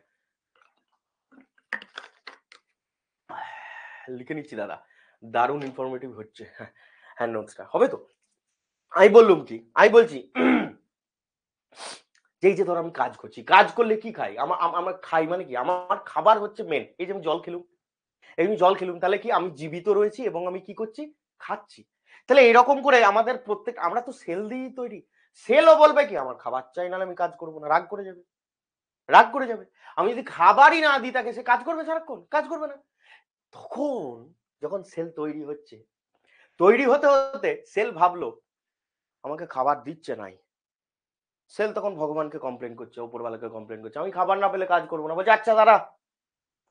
লিখে নিচ্ছি দাদা, দারুণ ইনফরমেটিভ হচ্ছে হ্যাঁ নোটসটা, হবে তো? আমি বললুম কি, আমি বলছি যে এই যে ধরো আমি কাজ করছি, কাজ করলে কি খাই? আমার খাই মানে কি, আমার খাবার হচ্ছে মেন। এই যে আমি জল খেলুম, এই আমি জল খেলুম, তাহলে কি আমি জীবিত রয়েছি এবং আমি কি করছি? খাচ্ছি। তাহলে এরকম করে আমাদের প্রত্যেক, আমরা তো সেল দিয়েই তৈরি। সেলও বলবে কি আমার খাবার চাই, নাহলে আমি কাজ করবো না, রাগ করে যাবে, রাগ করে যাবে। আমি যদি খাবারই না দিই তাকে, সে কাজ করবে সারাক্ষণ? কাজ করবে না। তখন যখন সেল তৈরি হচ্ছে, তৈরি হতে হতে সেল ভাবলো আমাকে খাবার দিচ্ছে নাই, সেল তখন ভগবানকে কমপ্লেন করছে, উপরওয়ালাকে কমপ্লেন করছে, আমি খাবার না পেলে কাজ করবো না। বলছে আচ্ছা দাঁড়া,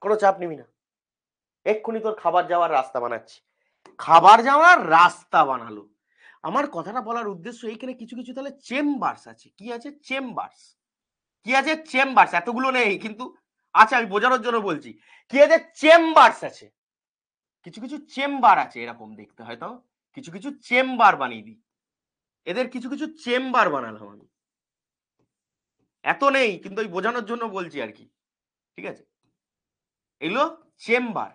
কোনো চাপ নিবি না, এক্ষুনি তোর খাবার যাওয়ার রাস্তা বানাচ্ছি। খাবার যাওয়ার রাস্তা বানালো। আমার কথাটা বলার উদ্দেশ্য, এইখানে কিছু কিছু তাহলে চেম্বার্স আছে। কি আছে? চেম্বার্স। কি আছে? চেম্বার্স। এতগুলো নেই কিন্তু আচ্ছা, আমি বোঝানোর জন্য বলছি। কি আছে? চেম্বার্স আছে, কিছু কিছু চেম্বার আছে, এরকম দেখতে হয়তো কিছু কিছু চেম্বার বানিয়ে দিই, এদের কিছু কিছু চেম্বার বানালাম আমি। এত নেই কিন্তু ওই বোঝানোর জন্য বলছি আর কি। ঠিক আছে, এগুলো চেম্বার।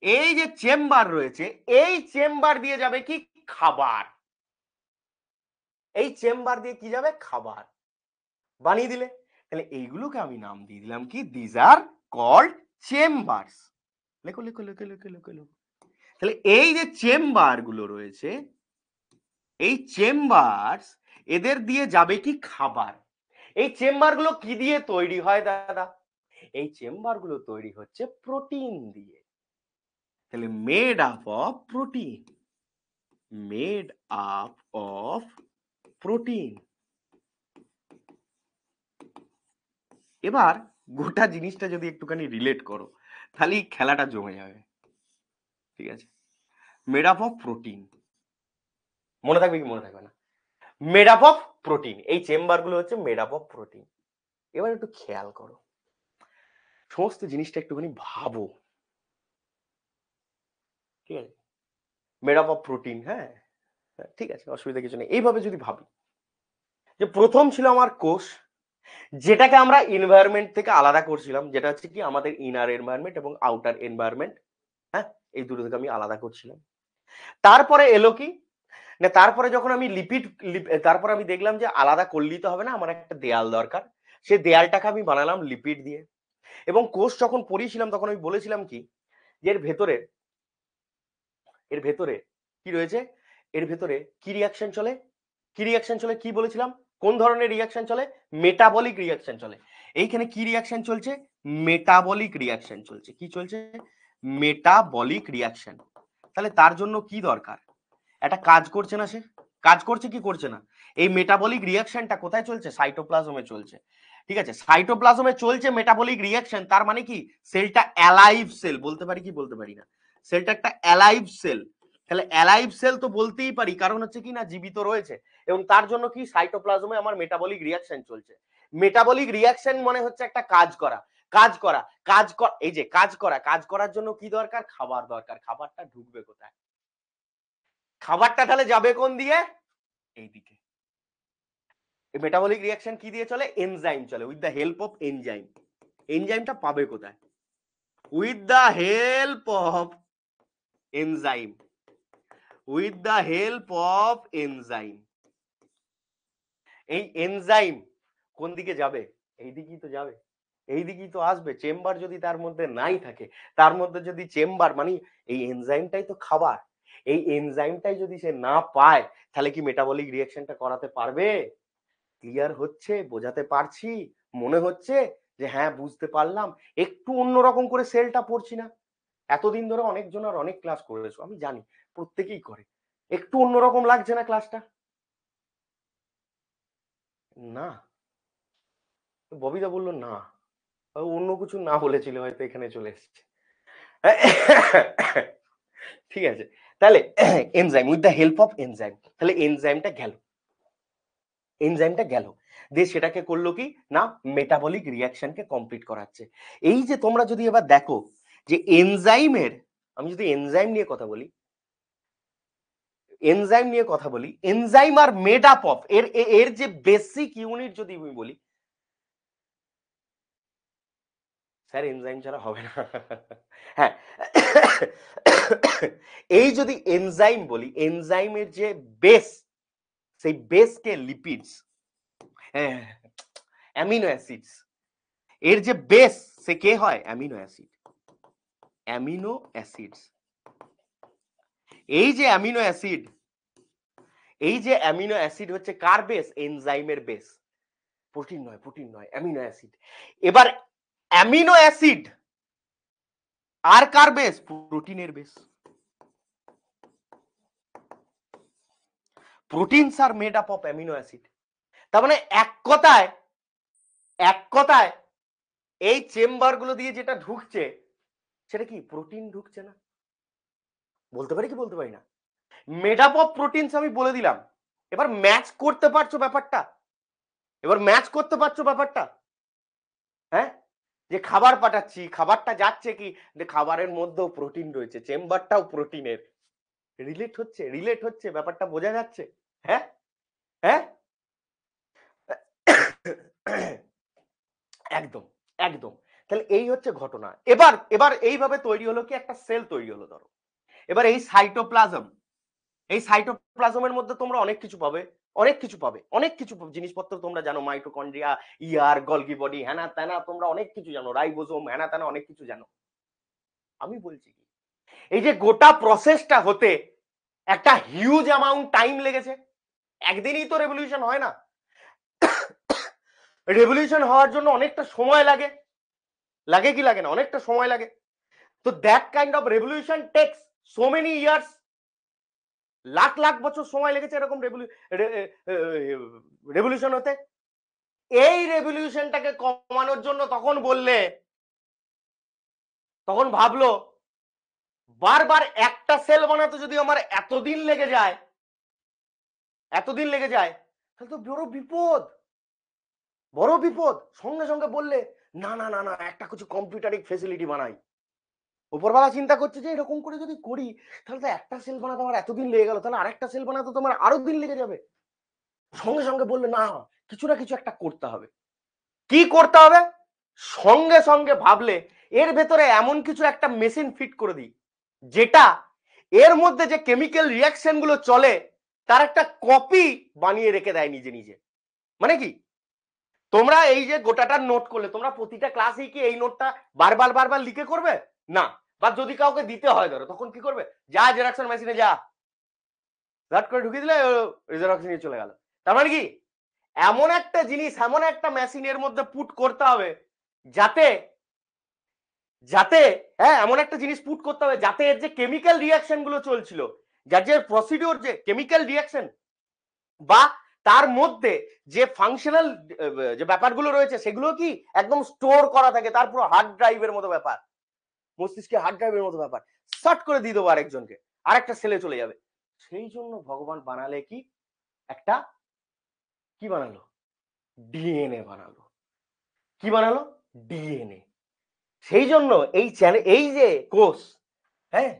এই যে চেম্বার রয়েছে, এই চেম্বার দিয়ে যাবে কি? খাবার। এই চেম্বার দিয়ে কি যাবে? খাবার বানিয়ে দিলে। তাহলে এইগুলোকে আমি নাম দিয়ে দিলাম কি? These are called chambers. লেখো লেখো লেখো লেখো লেখো লেখো। তাহলে এই যে চেম্বার গুলো রয়েছে, এই চেম্বার্স, এদের দিয়ে যাবে কি? খাবার। এই চেম্বার গুলো কি দিয়ে তৈরি হয় দাদা? এই চেম্বার গুলো তৈরি হচ্ছে প্রোটিন দিয়ে। তাহলে made up of protein, made up of protein. এবার গোটা জিনিসটা যদি একটুখানি রিলেট করো, তাহলে খেলাটা জমে যাবে। ঠিক আছে, মেড আপ অফ প্রোটিন, মনে থাকবে কি মনে থাকবে না? মেড আপ অফ প্রোটিন, এই চেম্বার গুলো হচ্ছে মেড আপ অফ প্রোটিন। এবার একটু খেয়াল করো, সমস্ত জিনিসটা একটুখানি ভাবো। ঠিক আছে, মেড আপ অফ প্রোটিন, হ্যাঁ ঠিক আছে, অসুবিধা কিছু নেই। এইভাবে যদি ভাবি যে প্রথম ছিল আমার কোষ, যেটাকে আমরা এনভায়রনমেন্ট থেকে আলাদা করছিলাম, যেটা হচ্ছে কি আমাদের ইনার এনভায়রনমেন্ট এবং আউটার এনভায়রনমেন্ট। হ্যাঁ, এই দুটো থেকে আমি আলাদা করছিলাম। তারপরে এলো কি না, তারপরে যখন আমি লিপিড, তারপরে আমি দেখলাম যে আলাদা করলেই তো হবে না, আমার একটা দেয়াল দরকার। সেই দেয়ালটাকে আমি বানালাম লিপিড দিয়ে। এবং কোষ যখন পড়িয়েছিলাম তখন আমি বলেছিলাম কি, যে এর ভেতরে, এর ভেতরে কি রয়েছে? এর ভেতরে কি রিয়াকশন চলে? কি রিয়াকশন চলে? কি বলেছিলাম? কোন ধরনের রিয়াকশন চলে? মেটাবলিক রিয়াকশন চলে। এইখানে কি রিয়াকশন চলছে? মেটাবলিক রিয়াকশন চলছে। কি চলছে? Metabolic reaction. তাহলে তার জন্য কি দরকার? একটা কাজ করছে না, সে কাজ করছে কি করছে না? এই মেটাবলিক রিয়াকশনটা কোথায় চলছে? সাইটোপ্লাজমে চলছে। ঠিক আছে, সাইটোপ্লাজমে চলছে মেটাবলিক রিয়াকশন, তার মানে কি সেলটা অ্যালাইভ সেল। বলতে পারি কি বলতে পারি না? সেলটা একটা অ্যালাইভ সেল। তাহলে অ্যালাইভ সেল তো বলতেই পারি, কারণ হচ্ছে কি না জীবিত রয়েছে, এবং তার জন্য কি সাইটোপ্লাজমে আমার মেটাবলিক রিয়াকশন চলছে। মেটাবলিক রিয়াকশন মানে হচ্ছে একটা কাজ করা, কাজ করা, এই যে কাজ করা, কাজ করার জন্য কি দরকার? খাবার দরকার। খাবারটা ঢুকবে কোথায়? খাবারটা তাহলে যাবে কোন দিয়ে? এইদিকে। মেটাবলিক রিয়াকশন কি দিয়ে চলে? এনজাইম চলে, with the help of enzyme. এনজাইমটা পাবে কোথায়? With the help of enzyme, with the help of enzyme. এই এনজাইম কোন দিকে যাবে? এই দিকেই তো যাবে, এই দিকেই তো আসবে। চেম্বার যদি তার মধ্যে নাই থাকে, তার মধ্যে যদি চেম্বার মানে এই এনজাইমটাই তো খাবার, এই এনজাইমটাই যদি সে না পায়, তাহলে কি মেটাবলিক রিয়াকশনটা করাতে পারবে? ক্লিয়ার হচ্ছে? বোঝাতে পারছি? মনে হচ্ছে যে হ্যাঁ বুঝতে পারলাম? একটু অন্যরকম করে সেলটা পড়ছি না? এতদিন ধরে অনেকজন আর অনেক ক্লাস করেছো, আমি জানি প্রত্যেকেই করে। একটু অন্যরকম লাগছে না ক্লাসটা? না, ববিদা বললো না, অন্য কিছু না বলেছিল, হয়তো এখানে চলে এসেছে। ঠিক আছে, তাহলে enzyme, with the help of enzyme. তাহলে এনজাইমটা গেল, এনজাইমটা গেল, দিয়ে সেটাকে করলো কি না মেটাবলিক রিয়াকশনকে কমপ্লিট করাচ্ছে। এই যে তোমরা যদি এবার দেখো যে এনজাইমের, আমি যদি এনজাইম নিয়ে কথা বলি, এনজাইম নিয়ে কথা বলি, enzyme are made up of এর এর যে বেসিক ইউনিট যদি আমি বলি, স্যার এনজাইম ছাড়া হবে না। হ্যাঁ, এই যদি এনজাইম বলি, এনজাইমের যে বেস, সেই বেসকে লিপিডস, অ্যামিনো অ্যাসিডস, এর যে বেস সে কে হয়? Amino acid, amino acids. এই যে অ্যামিনো অ্যাসিড, এই যে অ্যামিনো অ্যাসিড হচ্ছে কার বেস? এনজাইমের বেস। প্রোটিন নয়, প্রোটিন নয়, অ্যামিনো অ্যাসিড। এবার অ্যামিনো অ্যাসিড আর কার বেস? প্রোটিনের base. Proteins are made up of amino acid. তার মানে এক কথায়, এক কথায় এই চেম্বার গুলো দিয়ে যেটা ঢুকছে সেটা কি? প্রোটিন ঢুকছে না? বলতে পারি কি বলতে পারি না? মেড আপ অফ প্রোটিনস আমি বলে দিলাম। এবার ম্যাচ করতে পারছো ব্যাপারটা? এবার ম্যাচ করতে পারছো ব্যাপারটা? হ্যাঁ, যে খাবার পাঠাচ্ছি, খাবারটা যাচ্ছে কি যে খাবারের মধ্যেও প্রোটিন রয়েছে, চেম্বারটাও প্রোটিনের। রিলেট হচ্ছে, রিলেট হচ্ছে, ব্যাপারটা বোঝা যাচ্ছে? হ্যাঁ, হ্যাঁ, একদম, একদম। তাহলে এই হচ্ছে ঘটনা। এবার এবার এইভাবে তৈরি হলো কি একটা সেল তৈরি হলো ধরো। এবার এই সাইটোপ্লাজম, এই সাইটোপ্লাজমের মধ্যে তোমরা অনেক কিছু পাবে, অনেক কিছু পাবে, অনেক কিছু জিনিসপত্র তোমরা জানো, মাইটোকন্ড্রিয়া, ইয়ার, গলগি বডি, হ্যানা ত্যানা, তোমরা অনেক কিছু জানো, রাইবোজোম, হ্যানা ত্যানা, অনেক কিছু জানো। আমি বলছি কি, এই যে গোটা প্রসেসটা হতে একটা হিউজ অ্যামাউন্ট টাইম লেগেছে। একদিনই তো রেভলিউশন হয় না, রেভলিউশন হওয়ার জন্য অনেকটা সময় লাগে, লাগে কি লাগে না? অনেকটা সময় লাগে। তো that kind of revolution takes so many years, lakh lakh বছর সময় লেগেছে এরকম রেভলিউশন হতে। এই রেভলিউশনটাকে কমানোর জন্য তখন বললে, তখন ভাবলো বারবার একটা সেল বানাতে যদি আমার এতদিন লেগে যায়, এতদিন লেগে যায়, তাহলে তো বড় বিপদ, বড় বিপদ। সঙ্গে সঙ্গে বললে না না না না, একটা কিছু কম্পিউটারিক ফেসিলিটি বানাই। উপরবেলা চিন্তা করছে যে এরকম করে যদি করি তাহলে তো একটা সেল বানাতে আমার এতদিন লেগে গেল, তাহলে আরেকটা সেল বানাতে তোমার আরো দিন লেগে যাবে। সঙ্গে সঙ্গে বললে না, কিছু না কিছু একটা করতে হবে। কি করতে হবে? সঙ্গে সঙ্গে ভাবলে এর ভেতরে এমন কিছু একটা মেশিন ফিট করে দিই, যেটা এর মধ্যে যে কেমিক্যাল রিয়াকশন গুলো চলে তার একটা কপি বানিয়ে রেখে দেয় নিজে নিজে। মানে কি, তোমরা এই যে গোটাটা নোট করলে, তোমরা প্রতিটা ক্লাসেই কি এই নোটটা বারবার বারবার লিখে করবে? না। বা যদি কাউকে দিতে হয় ধরো, তখন কি করবে? যা জেরক্সের মেশিনে যা, রাট করে ঢুকিয়ে দিলে জেরক্স নিয়ে চলে গেল। তার মানে কি, এমন একটা জিনিস, এমন একটা মেশিনের মধ্যে পুট করতে হবে যাতে যাতে হ্যাঁ এমন একটা জিনিস পুট করতে হবে যাতে এর যে কেমিক্যাল রিয়াকশন গুলো চলছিল, যার যে প্রসিডিওর যে কেমিক্যাল রিয়াকশন বা তার মধ্যে যে ফাংশনাল যে ব্যাপারগুলো রয়েছে সেগুলো কি একদম স্টোর করা থাকে, তার পুরো হার্ড ড্রাইভের মতো ব্যাপার, মস্তিষ্কে হার্ড ড্রাইভের মতো ব্যাপার, শর্ট করে দিয়ে দেবো আরেকজনকে, আরেকটা সেলে চলে যাবে। সেই জন্য ভগবান বানালে কি একটা কি বানালো, ডিএনএ বানালো। কি বানালো, ডিএনএ। সেই জন্য এই যে কোষ, হ্যাঁ,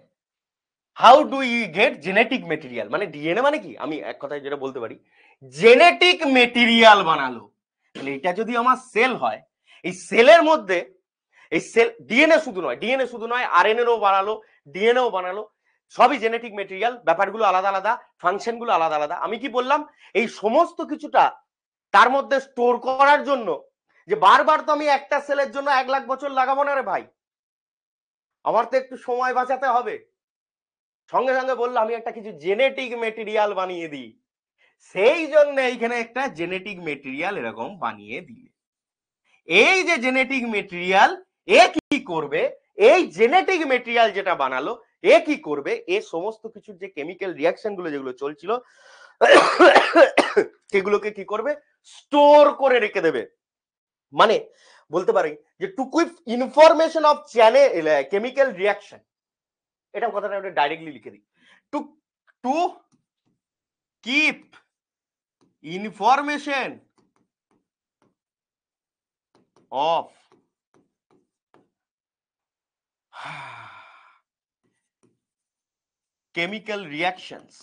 how do you get genetic material, মানে ডিএনএ মানে কি আমি এক কথায় যেটা বলতে পারি জেনেটিক মেটেরিয়াল বানালো। তাহলে এটা যদি আমার সেল হয়, এই সেলের মধ্যে এই সেল ডিএনএ শুধু নয় আরএনএও বানালো, ডিএনএও বানালো, সবই জেনেটিক মেটেরিয়াল, ব্যাপারগুলো আলাদা আলাদা, ফাংশনগুলো আলাদা আলাদা। আমি কি বললাম এই সমস্ত কিছুটা তার মধ্যে স্টোর করার জন্য, যে বারবার তো আমি একটা সেলের জন্য 1,00,000 বছর লাগাবো না রে ভাই, আমার তো একটু সময় বাঁচাতে হবে। সঙ্গে সঙ্গে বললো আমি একটা কিছু জেনেটিক মেটেরিয়াল বানিয়ে দিই, সেই জন্য এইখানে একটা জেনেটিক মেটেরিয়াল এরকম বানিয়ে দিলে। এই যে জেনেটিক মেটেরিয়াল এ কি করবে, এই জেনেটিক মেটেরিয়াল যেটা বানালো এ কি করবে, এ সমস্ত কিছুর যে কেমিক্যাল রিয়াকশন গুলো যেগুলো চলছিল সেগুলোকে কি করবে, স্টোর করে রেখে দেবে। মানে বলতে পারি যে to keep information of channel chemical reaction, এটা কথাটা আমরা ডাইরেক্টলি লিখে দিই, to to keep information of chemical reactions,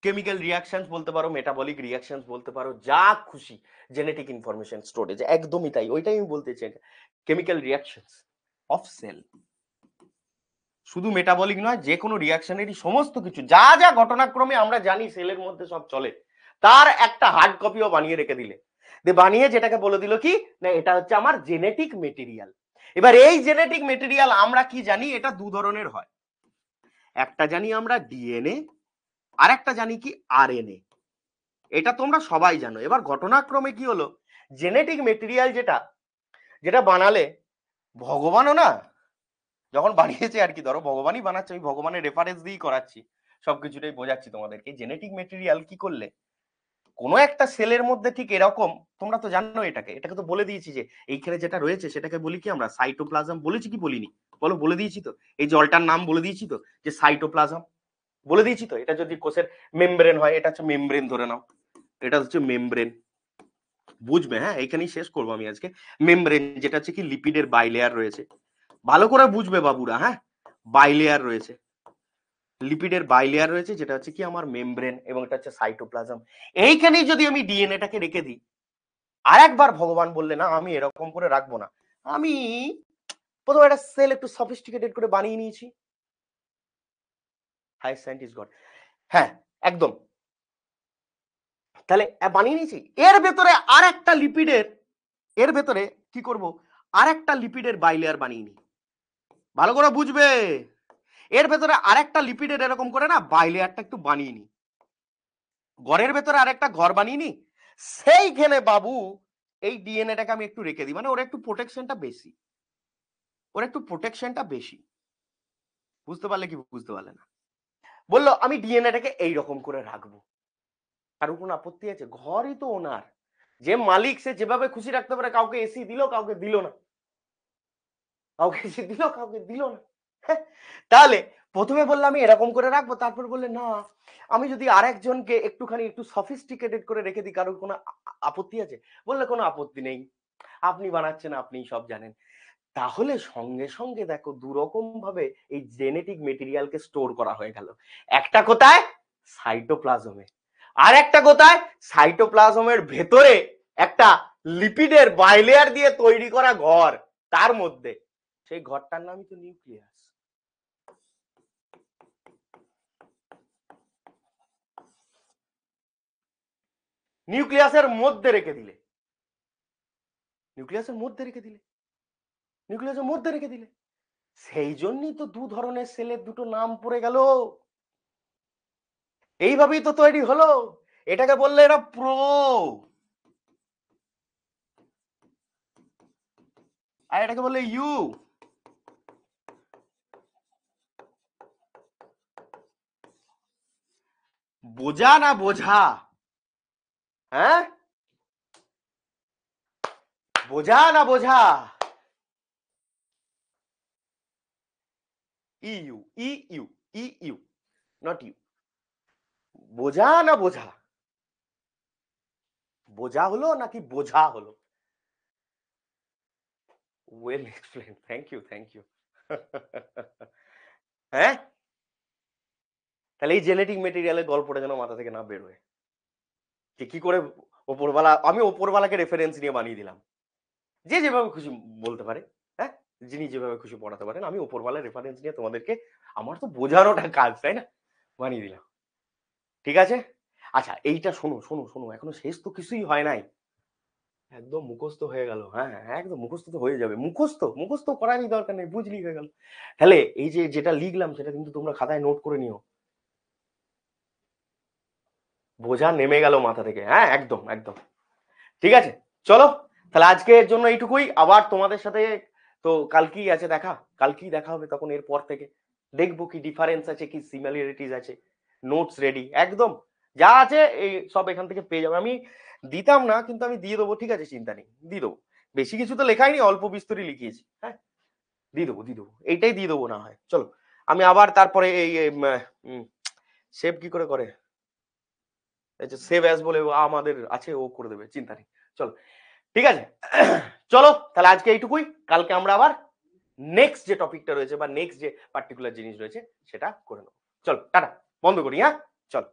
chemical reactions বলতে পারো, মেটাবলিক রিয়াকশনস বলতে পারো, যা খুশি, জেনেটিক ইনফরমেশন স্টোরেজ, একদমই তাই, ওইটাই আমি বলতে চাই। কেমিক্যাল রিয়াকশনস অফ সেল, শুধু মেটাবলিক নয়, যে কোনো রিয়াকশনেরই সমস্ত কিছু যা যা ঘটনাক্রমে আমরা জানি সেলের মধ্যে সব চলে, তার একটা হার্ড কপিও বানিয়ে রেখে দিলে, বানিয়ে যেটাকে বলে দিল কি না এটা হচ্ছে আমার জেনেটিক মেটেরিয়াল। এবার এই জেনেটিক মেটেরিয়াল আমরা কি জানি, এটা দু ধরনের হয়, একটা জানি আমরা ডিএনএ, আর একটা জানি কি আরএনএ, এটা তোমরা সবাই জানো। এবার ঘটনাক্রমে কি হলো, জেনেটিক মেটেরিয়াল যেটা যেটা বানালে ভগবানও না যখন বানিয়েছে আর কি, ধরো ভগবানই বানাচ্ছে, ওই ভগবানের রেফারেন্স দিয়েই করাচ্ছি, সবকিছুটাই বোঝাচ্ছি তোমাদেরকে। জেনেটিক মেটেরিয়াল কি করলে কোনো একটা সেলের মধ্যে ঠিক এরকম, তোমরা তো জানো এটাকে, এটাকে তো বলে দিয়েছি যে এইখানে যেটা রয়েছে সেটাকে বলি কি আমরা সাইটোপ্লাজম, বলেছি কি বলিনি বলো, বলে দিয়েছি তো, এই জলটার নাম বলে দিয়েছি তো যে সাইটোপ্লাজম, বলে দিয়েছি তো। এটা যদি কোষের মেমব্রেন হয়, এটা হচ্ছে মেমব্রেন ধরে নাও, এটা হচ্ছে মেমব্রেন, বুঝবে, হ্যাঁ এখানেই শেষ করবো আমি আজকে। মেমব্রেন যেটা হচ্ছে কি লিপিডের বাইলেয়ার রয়েছে, ভালো করে বুঝবে বাবুরা, হ্যাঁ বাইলেয়ার রয়েছে, লিপিডের বাইলেয়ার রয়েছে, যেটা হচ্ছে কি আমার মেমব্রেন, এবং এটা হচ্ছে সাইটোপ্লাজম। এইখানেই যদি আমি ডিএনএটাকে রেখে দিই, আর একবার ভগবান বললে না আমি এরকম করে রাখবো না, আমি প্রথমে একটা সেল একটু সফিস্টিকেটেড করে বানিয়ে নিয়েছি, হাই সায়েন্টিস্ট গড, হ্যাঁ একদম, তাহলে বানিয়ে নিয়েছি, এর ভেতরে আর একটা লিপিডের, এর ভেতরে কি করব, আর একটা লিপিডের বাইলেয়ার বানিয়ে নি, ভালো করে বুঝবে, এর ভেতরে আরেকটা লিপিডের এরকম করে না বাইলেয়ারটা একটু বানিয়ে নি, ঘরের ভেতরে আরেকটা ঘর বানিয়ে নি, সেইখানে বাবু এই ডিএনএটাকে আমি একটু রেখে দিই, মানে ওর একটু প্রোটেকশনটা বেশি, ওর একটু প্রোটেকশনটা বেশি, বুঝতে পারলে কি বুঝতে পারলে না? বললো আমি ডিএনএটাকে এইরকম করে রাখবো, কারোর কোনো আপত্তি আছে? ঘরই তো ওনার, যে মালিক সে যেভাবে খুশি রাখতে পারে, কাউকে এসি দিল কাউকে দিল না, কাউকে এসি দিল কাউকে দিল না, হ্যাঁ? তাহলে প্রথমে বললে আমি এরকম করে রাখবো, তারপর বললে না আমি যদি আরেকজনকে একটুখানি একটু সফিস্টিকেটেড করে রেখে দিই, কারোর কোনো আপত্তি আছে? বললে কোনো আপত্তি নেই, আপনি বানাচ্ছেন আপনি সব জানেন। তাহলে সঙ্গে সঙ্গে দেখো দুরকম ভাবে এই জেনেটিক মেটেরিয়ালকে স্টোর করা হয়ে গেল, একটা কোথায় সাইটোপ্লাজমে, আর একটা কোথায় সাইটোপ্লাজমের ভেতরে একটা লিপিডের বাইলেয়ার দিয়ে তৈরি করা ঘর, তার মধ্যে, সেই ঘরটার নামই তো নিউক্লিয়াস। নিউক্লিয়াসের মধ্যে রেখে দিলে, নিউক্লিয়াসের মধ্যে রেখে দিলে, নিউক্লিয়াসের মধ্যে রেখে দিলে, সেই জন্যই তো দু ধরনের সেলের দুটো নাম পড়ে গেল, এইভাবেই তো তৈরি হলো। এটাকে বললে এরা প্রো, আর এটাকে বলে ইউ। বোঝা না বোঝা? হ্যাঁ, বোঝা না বোঝা? You, you, you, not you. বোঝা না বোঝা? বোঝা হলো নাকি বোঝা হলো? Well explain, thank you, thank you. হ্যাঁ, তাহলে এই জেনেটিক মেটেরিয়ালের গল্পটা যেন মাথা থেকে না বেরোয়। কি করে ওপরওয়ালা, আমি ওপরওয়ালাকে রেফারেন্স নিয়ে বানিয়ে দিলাম। যে যেভাবে খুশি বলতে পারে, হ্যাঁ, যিনি যেভাবে খুশি পড়াতে পারেন, আমি ওপরওয়ালার রেফারেন্স নিয়ে তোমাদেরকে, আমার তো বোঝানোটা কাজ, তাই না, বানিয়ে দিলাম। ঠিক আছে, আচ্ছা এইটা শোনো শোনো শোনো, এখনো শেষ তো কিছুই হয় নাই, একদম মুখস্থ হয়ে গেল। হ্যাঁ একদম মুখস্থ তো হয়ে যাবে, মুখস্থ মুখস্থ করারই দরকার নেই, বুঝলি হয়ে গেল। তাহলে এই যে যেটা লিখলাম সেটা কিন্তু তোমরা খাতায় নোট করে নিও। বোঝা নেমে গেল মাথা থেকে, হ্যাঁ একদম একদম। ঠিক আছে, চলো তাহলে আজকের জন্য এইটুকুই। আবার তোমাদের সাথে তো কালকেই আছে দেখা, কালকেই দেখা হবে, তখন এরপর থেকে দেখবো কি ডিফারেন্স আছে, কি সিমিলারিটিস আছে। নোটস রেডি একদম, যা আছে এই সব এখান থেকে পেয়ে যাবে। আমি দিতাম না কিন্তু আমি দিয়ে দেবো, ঠিক আছে, চিন্তা নেই, দিয়ে দেবো। বেশি কিছু তো লেখাইনি, অল্প বিস্তরই লিখিয়েছি। হ্যাঁ, দিয়ে দেবো দিয়ে দেবো, এইটাই দিয়ে দেবো না হয়। চলো আমি আবার তারপরে এই সেভ কি করে করে, সেভ অ্যাজ বলে আমাদের আছে, ও করে দেবে, চিন্তা নেই। চলো ঠিক আছে, চলো তাহলে আজকে এইটুকুই। কালকে আমরা আবার নেক্সট যে টপিকটা রয়েছে বা নেক্সট যে পার্টিকুলার জিনিস রয়েছে সেটা করে নেবো। চলো টাটা, বন্ধ করি, হ্যাঁ চল।